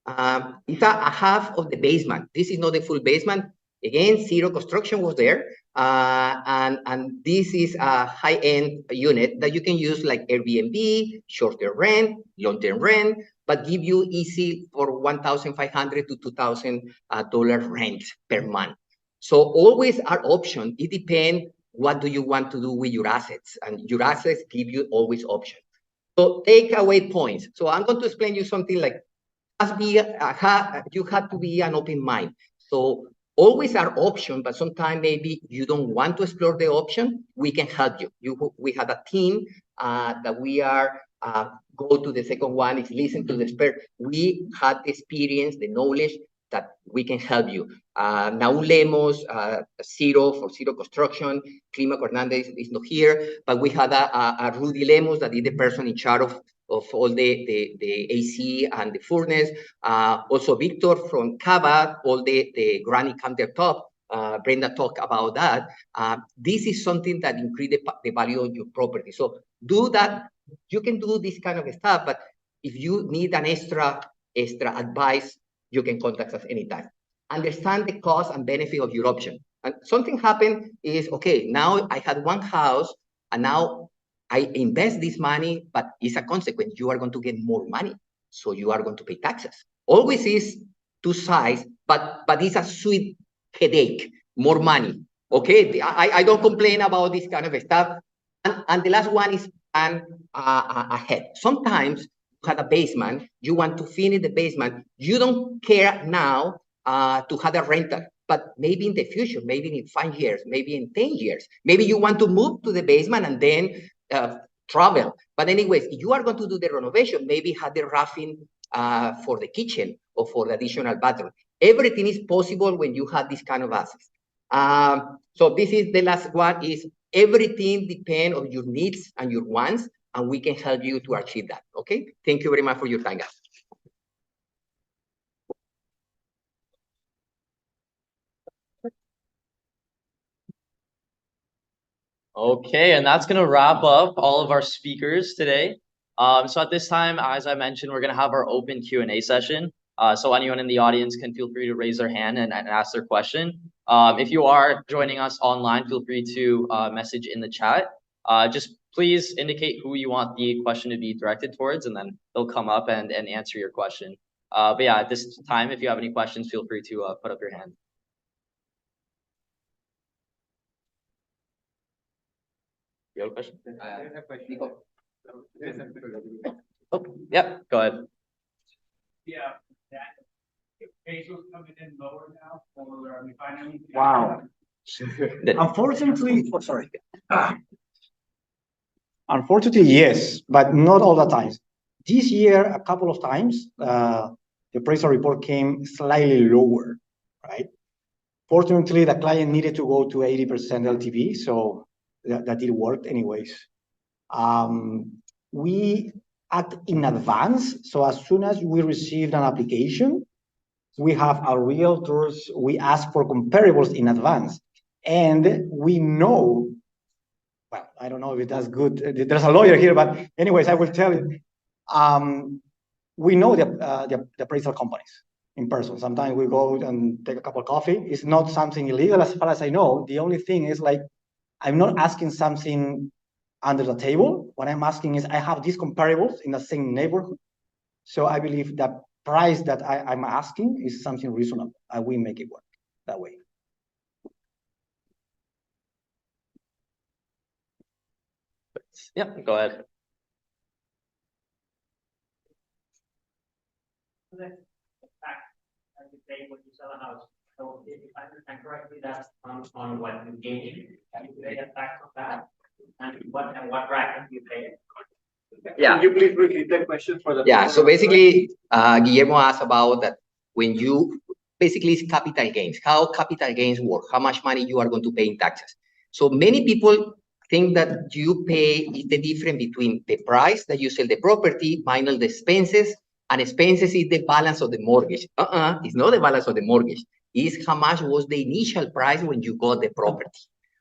it's a half of the basement. This is not the full basement. Again, 0 construction was there. And this is a high-end unit that you can use like Airbnb, short-term rent, long-term rent, but give you easy for $1,500 to $2,000 rent per month. So always our option, it depends what do you want to do with your assets, and your assets give you always options. So take away points. So I'm going to explain you something like, you have to be an open mind. So always our option, but sometimes maybe you don't want to explore the option, we can help you. We have a team that we are, go to the second one, is listen to the expert. We had the experience, the knowledge that we can help you. Naul Lemos, 0 for 0 construction. Clima Hernandez is not here, but we had a Rudy Lemos that is the person in charge of all the AC and the furnace. Also Victor from Cava, all the granite countertop. Brenda talked about that. This is something that increase the value of your property. So do that. You can do this kind of stuff, but if you need an extra advice, you can contact us anytime. Understand the cost and benefit of your option. And something happened is, okay, now I had one house, and now I invest this money, but it's a consequence. You are going to get more money, so you are going to pay taxes. Always is 2 sides, but it's a sweet headache, more money. Okay, I don't complain about this kind of stuff. And the last one is plan ahead. Sometimes you have a basement, you want to finish the basement, you don't care now to have a rental, but maybe in the future, maybe in 5 years, maybe in 10 years, maybe you want to move to the basement and then travel. But anyways, you are going to do the renovation, maybe have the roughing for the kitchen or for the additional bathroom. Everything is possible when you have this kind of assets. So this is the last one, is everything depends on your needs and your wants, and we can help you to achieve that. Okay, thank you very much for your time, guys. Okay, and that's going to wrap up all of our speakers today. So at this time, as I mentioned, we're going to have our open Q&A session. So anyone in the audience can feel free to raise their hand and ask their question. If you are joining us online, feel free to message in the chat. Just please indicate who you want the question to be directed towards, and then they'll come up and answer your question. But yeah, at this time, if you have any questions, feel free to put up your hand. You have a question? Oh, yeah, go ahead. Yeah, pesos coming in lower now, or are we finally? Wow. Unfortunately, oh, sorry. Unfortunately, yes, but not all the times. This year, a couple of times, the appraisal report came slightly lower, right? Fortunately, the client needed to go to 80% LTV, so that it worked anyways. We act in advance. So as soon as we received an application, we have our realtors, we ask for comparables in advance. And we know, well, I don't know if that's good. There's a lawyer here, but anyways, I will tell you. We know the appraisal companies in person. Sometimes we go and take a cup of coffee. It's not something illegal as far as I know. The only thing is like, I'm not asking something under the table. What I'm asking is I have these comparables in the same neighborhood. So I believe the price that I'm asking is something reasonable. I will make it work that way. Yeah, go ahead. As you pay when you sell a house. So if I understand correctly, that's on what you gain, and you pay a tax on that, and what bracket you pay it. Yeah. Can you please repeat the question for the? Yeah, so basically, Guillermo asked about that when you, basically it's capital gains, how capital gains work, how much money you are going to pay in taxes. So many people think that you pay is the difference between the price that you sell the property minus the expenses, and expenses is the balance of the mortgage. It's not the balance of the mortgage. It's how much was the initial price when you got the property,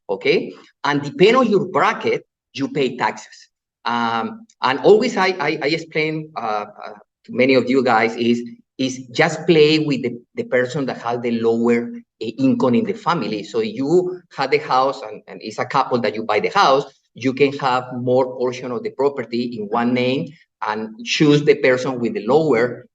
okay? And depending on your bracket, you pay taxes. And always I explain to many of you guys is just play with the person that has the lower income in the family. So you have the house and it's a couple that you buy the house, you can have more portion of the property in one name and choose the person with the lower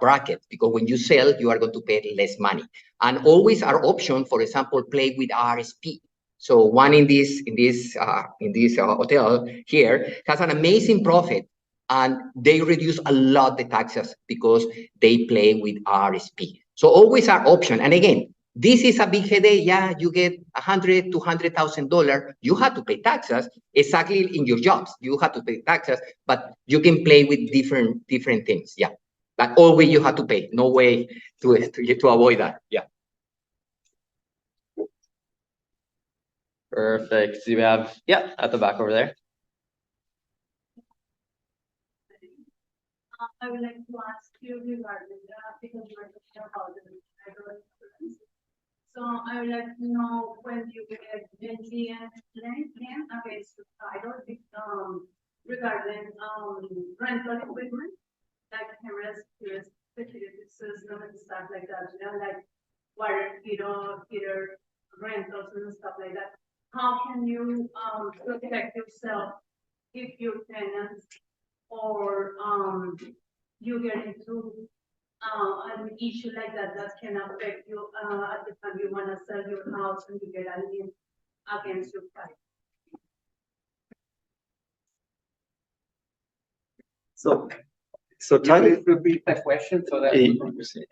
bracket, because when you sell, you are going to pay less money. And always our option, for example, play with RSP. So one in this hotel here has an amazing profit, and they reduce a lot the taxes because they play with RSP. So always our option. And again, this is a big headache. Yeah, you get $100,000 to $200,000. You have to pay taxes exactly in your jobs. You have to pay taxes, but you can play with different things. Yeah, but always you have to pay. No way to avoid that. Yeah. Perfect. Do we have, yeah, at the back over there? I would like to ask you regarding that because we're talking about the title insurance. So I would like to know when you get NGN claim against the title regarding rental equipment like cameras, security system and stuff like that, you know, like water heater rentals and stuff like that. How can you protect yourself if your tenants or you get into an issue like that can affect you at the time you want to sell your house and you get a lien against your price? So Tanya, Please repeat the question so that.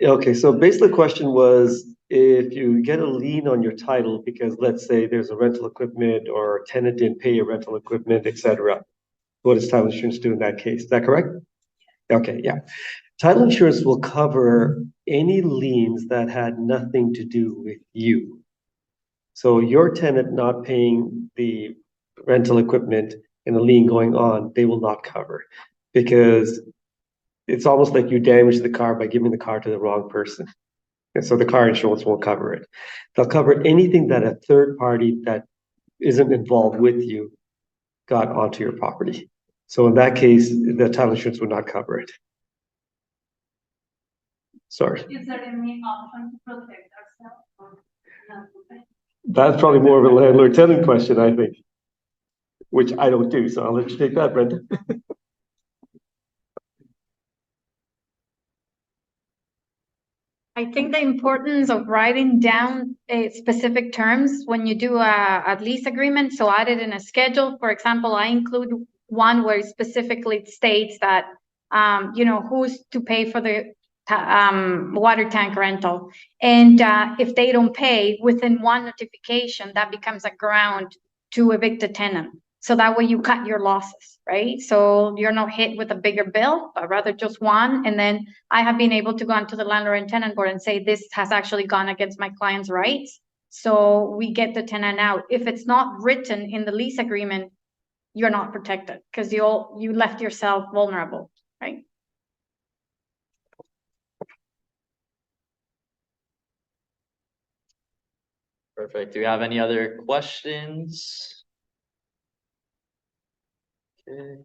okay, so basically the question was, if you get a lien on your title because let's say there's a rental equipment or a tenant didn't pay your rental equipment, etc., what does title insurance do in that case? Is that correct? Okay, yeah. Title insurance will cover any liens that had nothing to do with you. So your tenant not paying the rental equipment and the lien going on, they will not cover, because it's almost like you damaged the car by giving the car to the wrong person. And so the car insurance won't cover it. They'll cover anything that a third party that isn't involved with you got onto your property. So in that case, the title insurance would not cover it. Sorry. Is there any option to protect ourselves or not? That's probably more of a landlord-tenant question, I think, which I don't do. So I'll let you take that, Brenda. I think the importance of writing down specific terms when you do a lease agreement, so add it in a schedule. For example, I include one where it specifically states that, you know, who's to pay for the water tank rental. And if they don't pay within one notification, that becomes a ground to evict a tenant. So that way you cut your losses, right? So you're not hit with a bigger bill, but rather just one. And then I have been able to go onto the landlord and tenant board and say, this has actually gone against my client's rights. So we get the tenant out. If it's not written in the lease agreement, you're not protected because you left yourself vulnerable, right? Perfect. Do you have any other questions? Okay.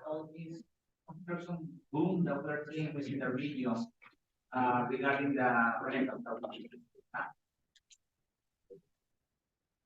All these construction boom that we're seeing within the region, regarding the rental.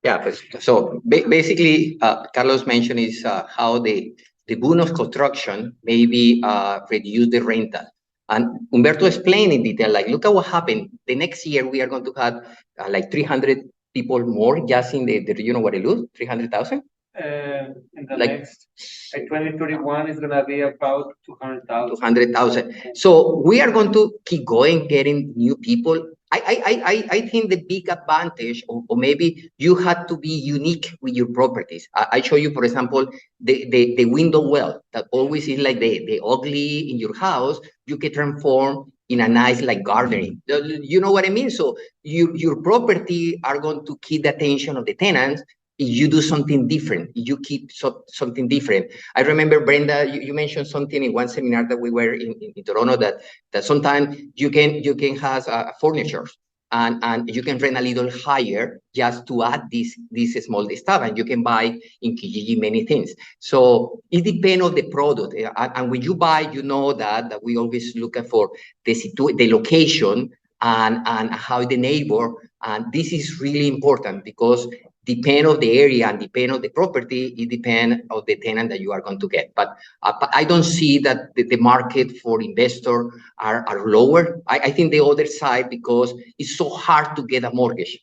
Yeah, so basically, Carlos mentioned is how the boom of construction maybe reduce the rental. And Humberto explained in detail, like, look at what happened. The next year, we are going to have like 300 people more just in the region of Waterloo, 300,000. In the Like- next, 2031 is gonna be about 200,000. 200,000. So we are going to keep going, getting new people. I think the big advantage, or maybe you had to be unique with your properties. I show you, for example, the window well that always is like the ugly in your house. You can transform in a nice like gardening. You know what I mean? So your property are going to keep the attention of the tenants. If you do something different, you keep something different. I remember, Brenda, you mentioned something in one seminar that we were in Toronto that sometimes you can have furniture and you can rent a little higher just to add this small stuff, and you can buy in Kijiji many things. So it depends on the product, and when you buy, you know that we always look for the location and how the neighbor, and this is really important because depend on the area and depend on the property, it depends on the tenant that you are going to get. But I don't see that the market for investor are lower. I think the other side, because it's so hard to get a mortgage.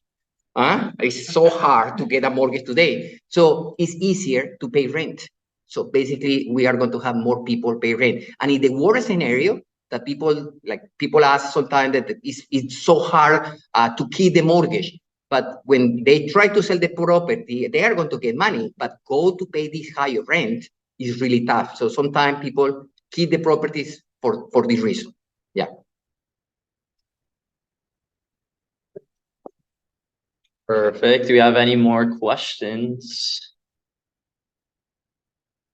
It's so hard to get a mortgage today. So it's easier to pay rent. So basically, we are going to have more people pay rent. And in the worst scenario, that people ask sometimes that it's so hard to keep the mortgage. But when they try to sell the property, they are going to get money, but go to pay this higher rent is really tough. So sometimes people keep the properties for this reason. Yeah. Perfect. Do we have any more questions?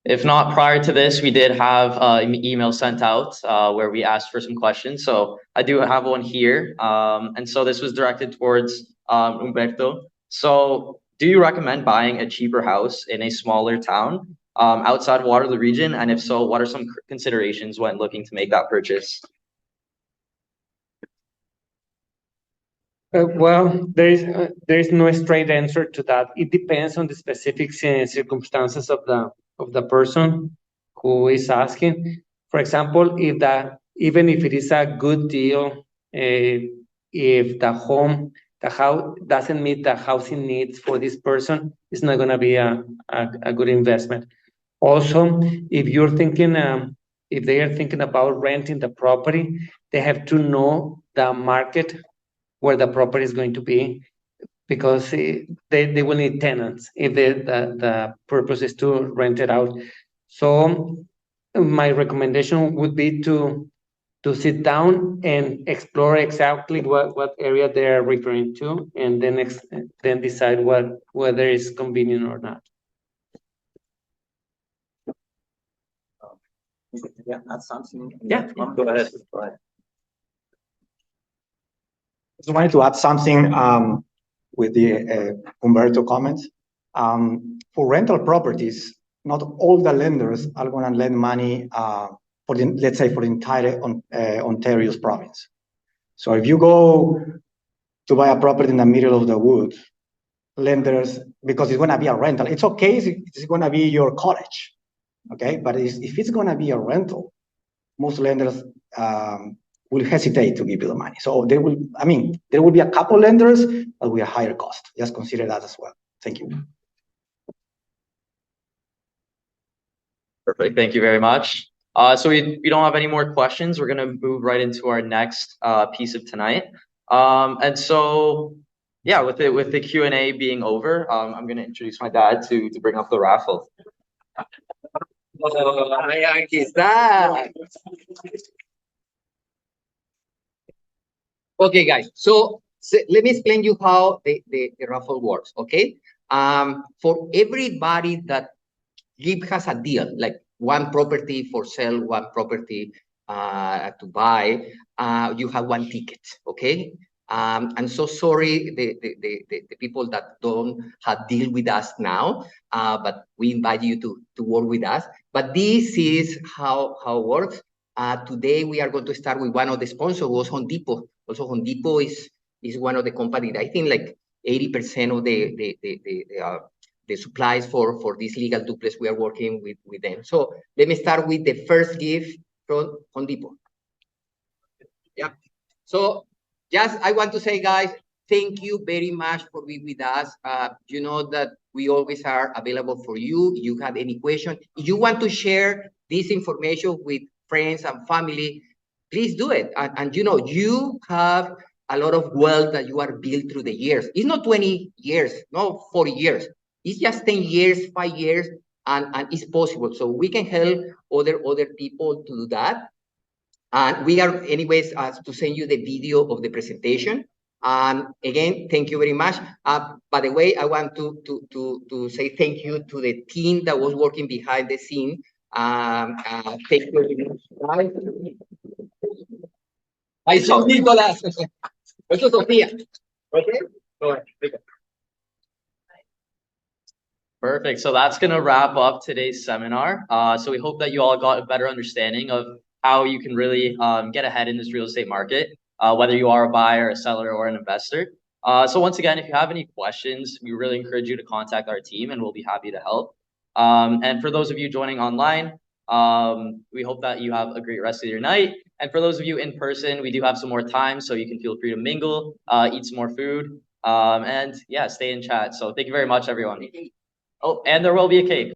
If not, prior to this, we did have an email sent out where we asked for some questions. So I do have one here. And so this was directed towards Humberto. So do you recommend buying a cheaper house in a smaller town outside Waterloo region? And if so, what are some considerations when looking to make that purchase? Well, there is no straight answer to that. It depends on the specific circumstances of the person who is asking. For example, even if it is a good deal, if the house doesn't meet the housing needs for this person, it's not going to be a good investment. Also, if they are thinking about renting the property, they have to know the market where the property is going to be, because they will need tenants if the purpose is to rent it out. So my recommendation would be to sit down and explore exactly what area they're referring to, and then decide whether it's convenient or not. Yeah, that's something. Yeah. Go ahead. Go ahead. Just wanted to add something with the Humberto comments. For rental properties, not all the lenders are going to lend money for let's say for the entire Ontario's province. So if you go to buy a property in the middle of the woods, lenders, because it's going to be a rental, it's okay if it's going to be your cottage, okay? But if it's going to be a rental, most lenders will hesitate to give you the money. So there will be a couple lenders, but with a higher cost. Just consider that as well. Thank you. Perfect. Thank you very much. So we don't have any more questions. We're going to move right into our next piece of tonight. And so, yeah, with the Q&A being over, I'm going to introduce my dad to bring up the raffle. Oh, aquí está. Okay, guys. So let me explain you how the raffle works. Okay. For everybody that has a deal, like one property for sale, one property to buy, you have one ticket. Okay. I'm so sorry the people that don't have deal with us now, but we invite you to work with us. But this is how it works. Today we are going to start with one of the sponsors, was Home Depot. Also, Home Depot is one of the companies. I think like 80% of the supplies for this legal duplex, we are working with them. So let me start with the first gift from Home Depot. Yeah. So just I want to say, guys, thank you very much for being with us. You know that we always are available for you. You have any question, if you want to share this information with friends and family, please do it. And you know, you have a lot of wealth that you are built through the years. It's not 20 years, no 40 years. It's just 10 years, 5 years, and it's possible. So we can help other people to do that. And we are anyways to send you the video of the presentation. Again, thank you very much. By the way, I want to say thank you to the team that was working behind the scene. Thank you very much, guys. Ay, son Nicolás. Eso es Sofía. Okay? Go ahead. Perfect. So that's going to wrap up today's seminar. So we hope that you all got a better understanding of how you can really get ahead in this real estate market, whether you are a buyer, a seller, or an investor. So once again, if you have any questions, we really encourage you to contact our team and we'll be happy to help. And for those of you joining online, we hope that you have a great rest of your night. And for those of you in person, we do have some more time, so you can feel free to mingle, eat some more food, and yeah, stay in chat. So thank you very much, everyone. Oh, and there will be a cake.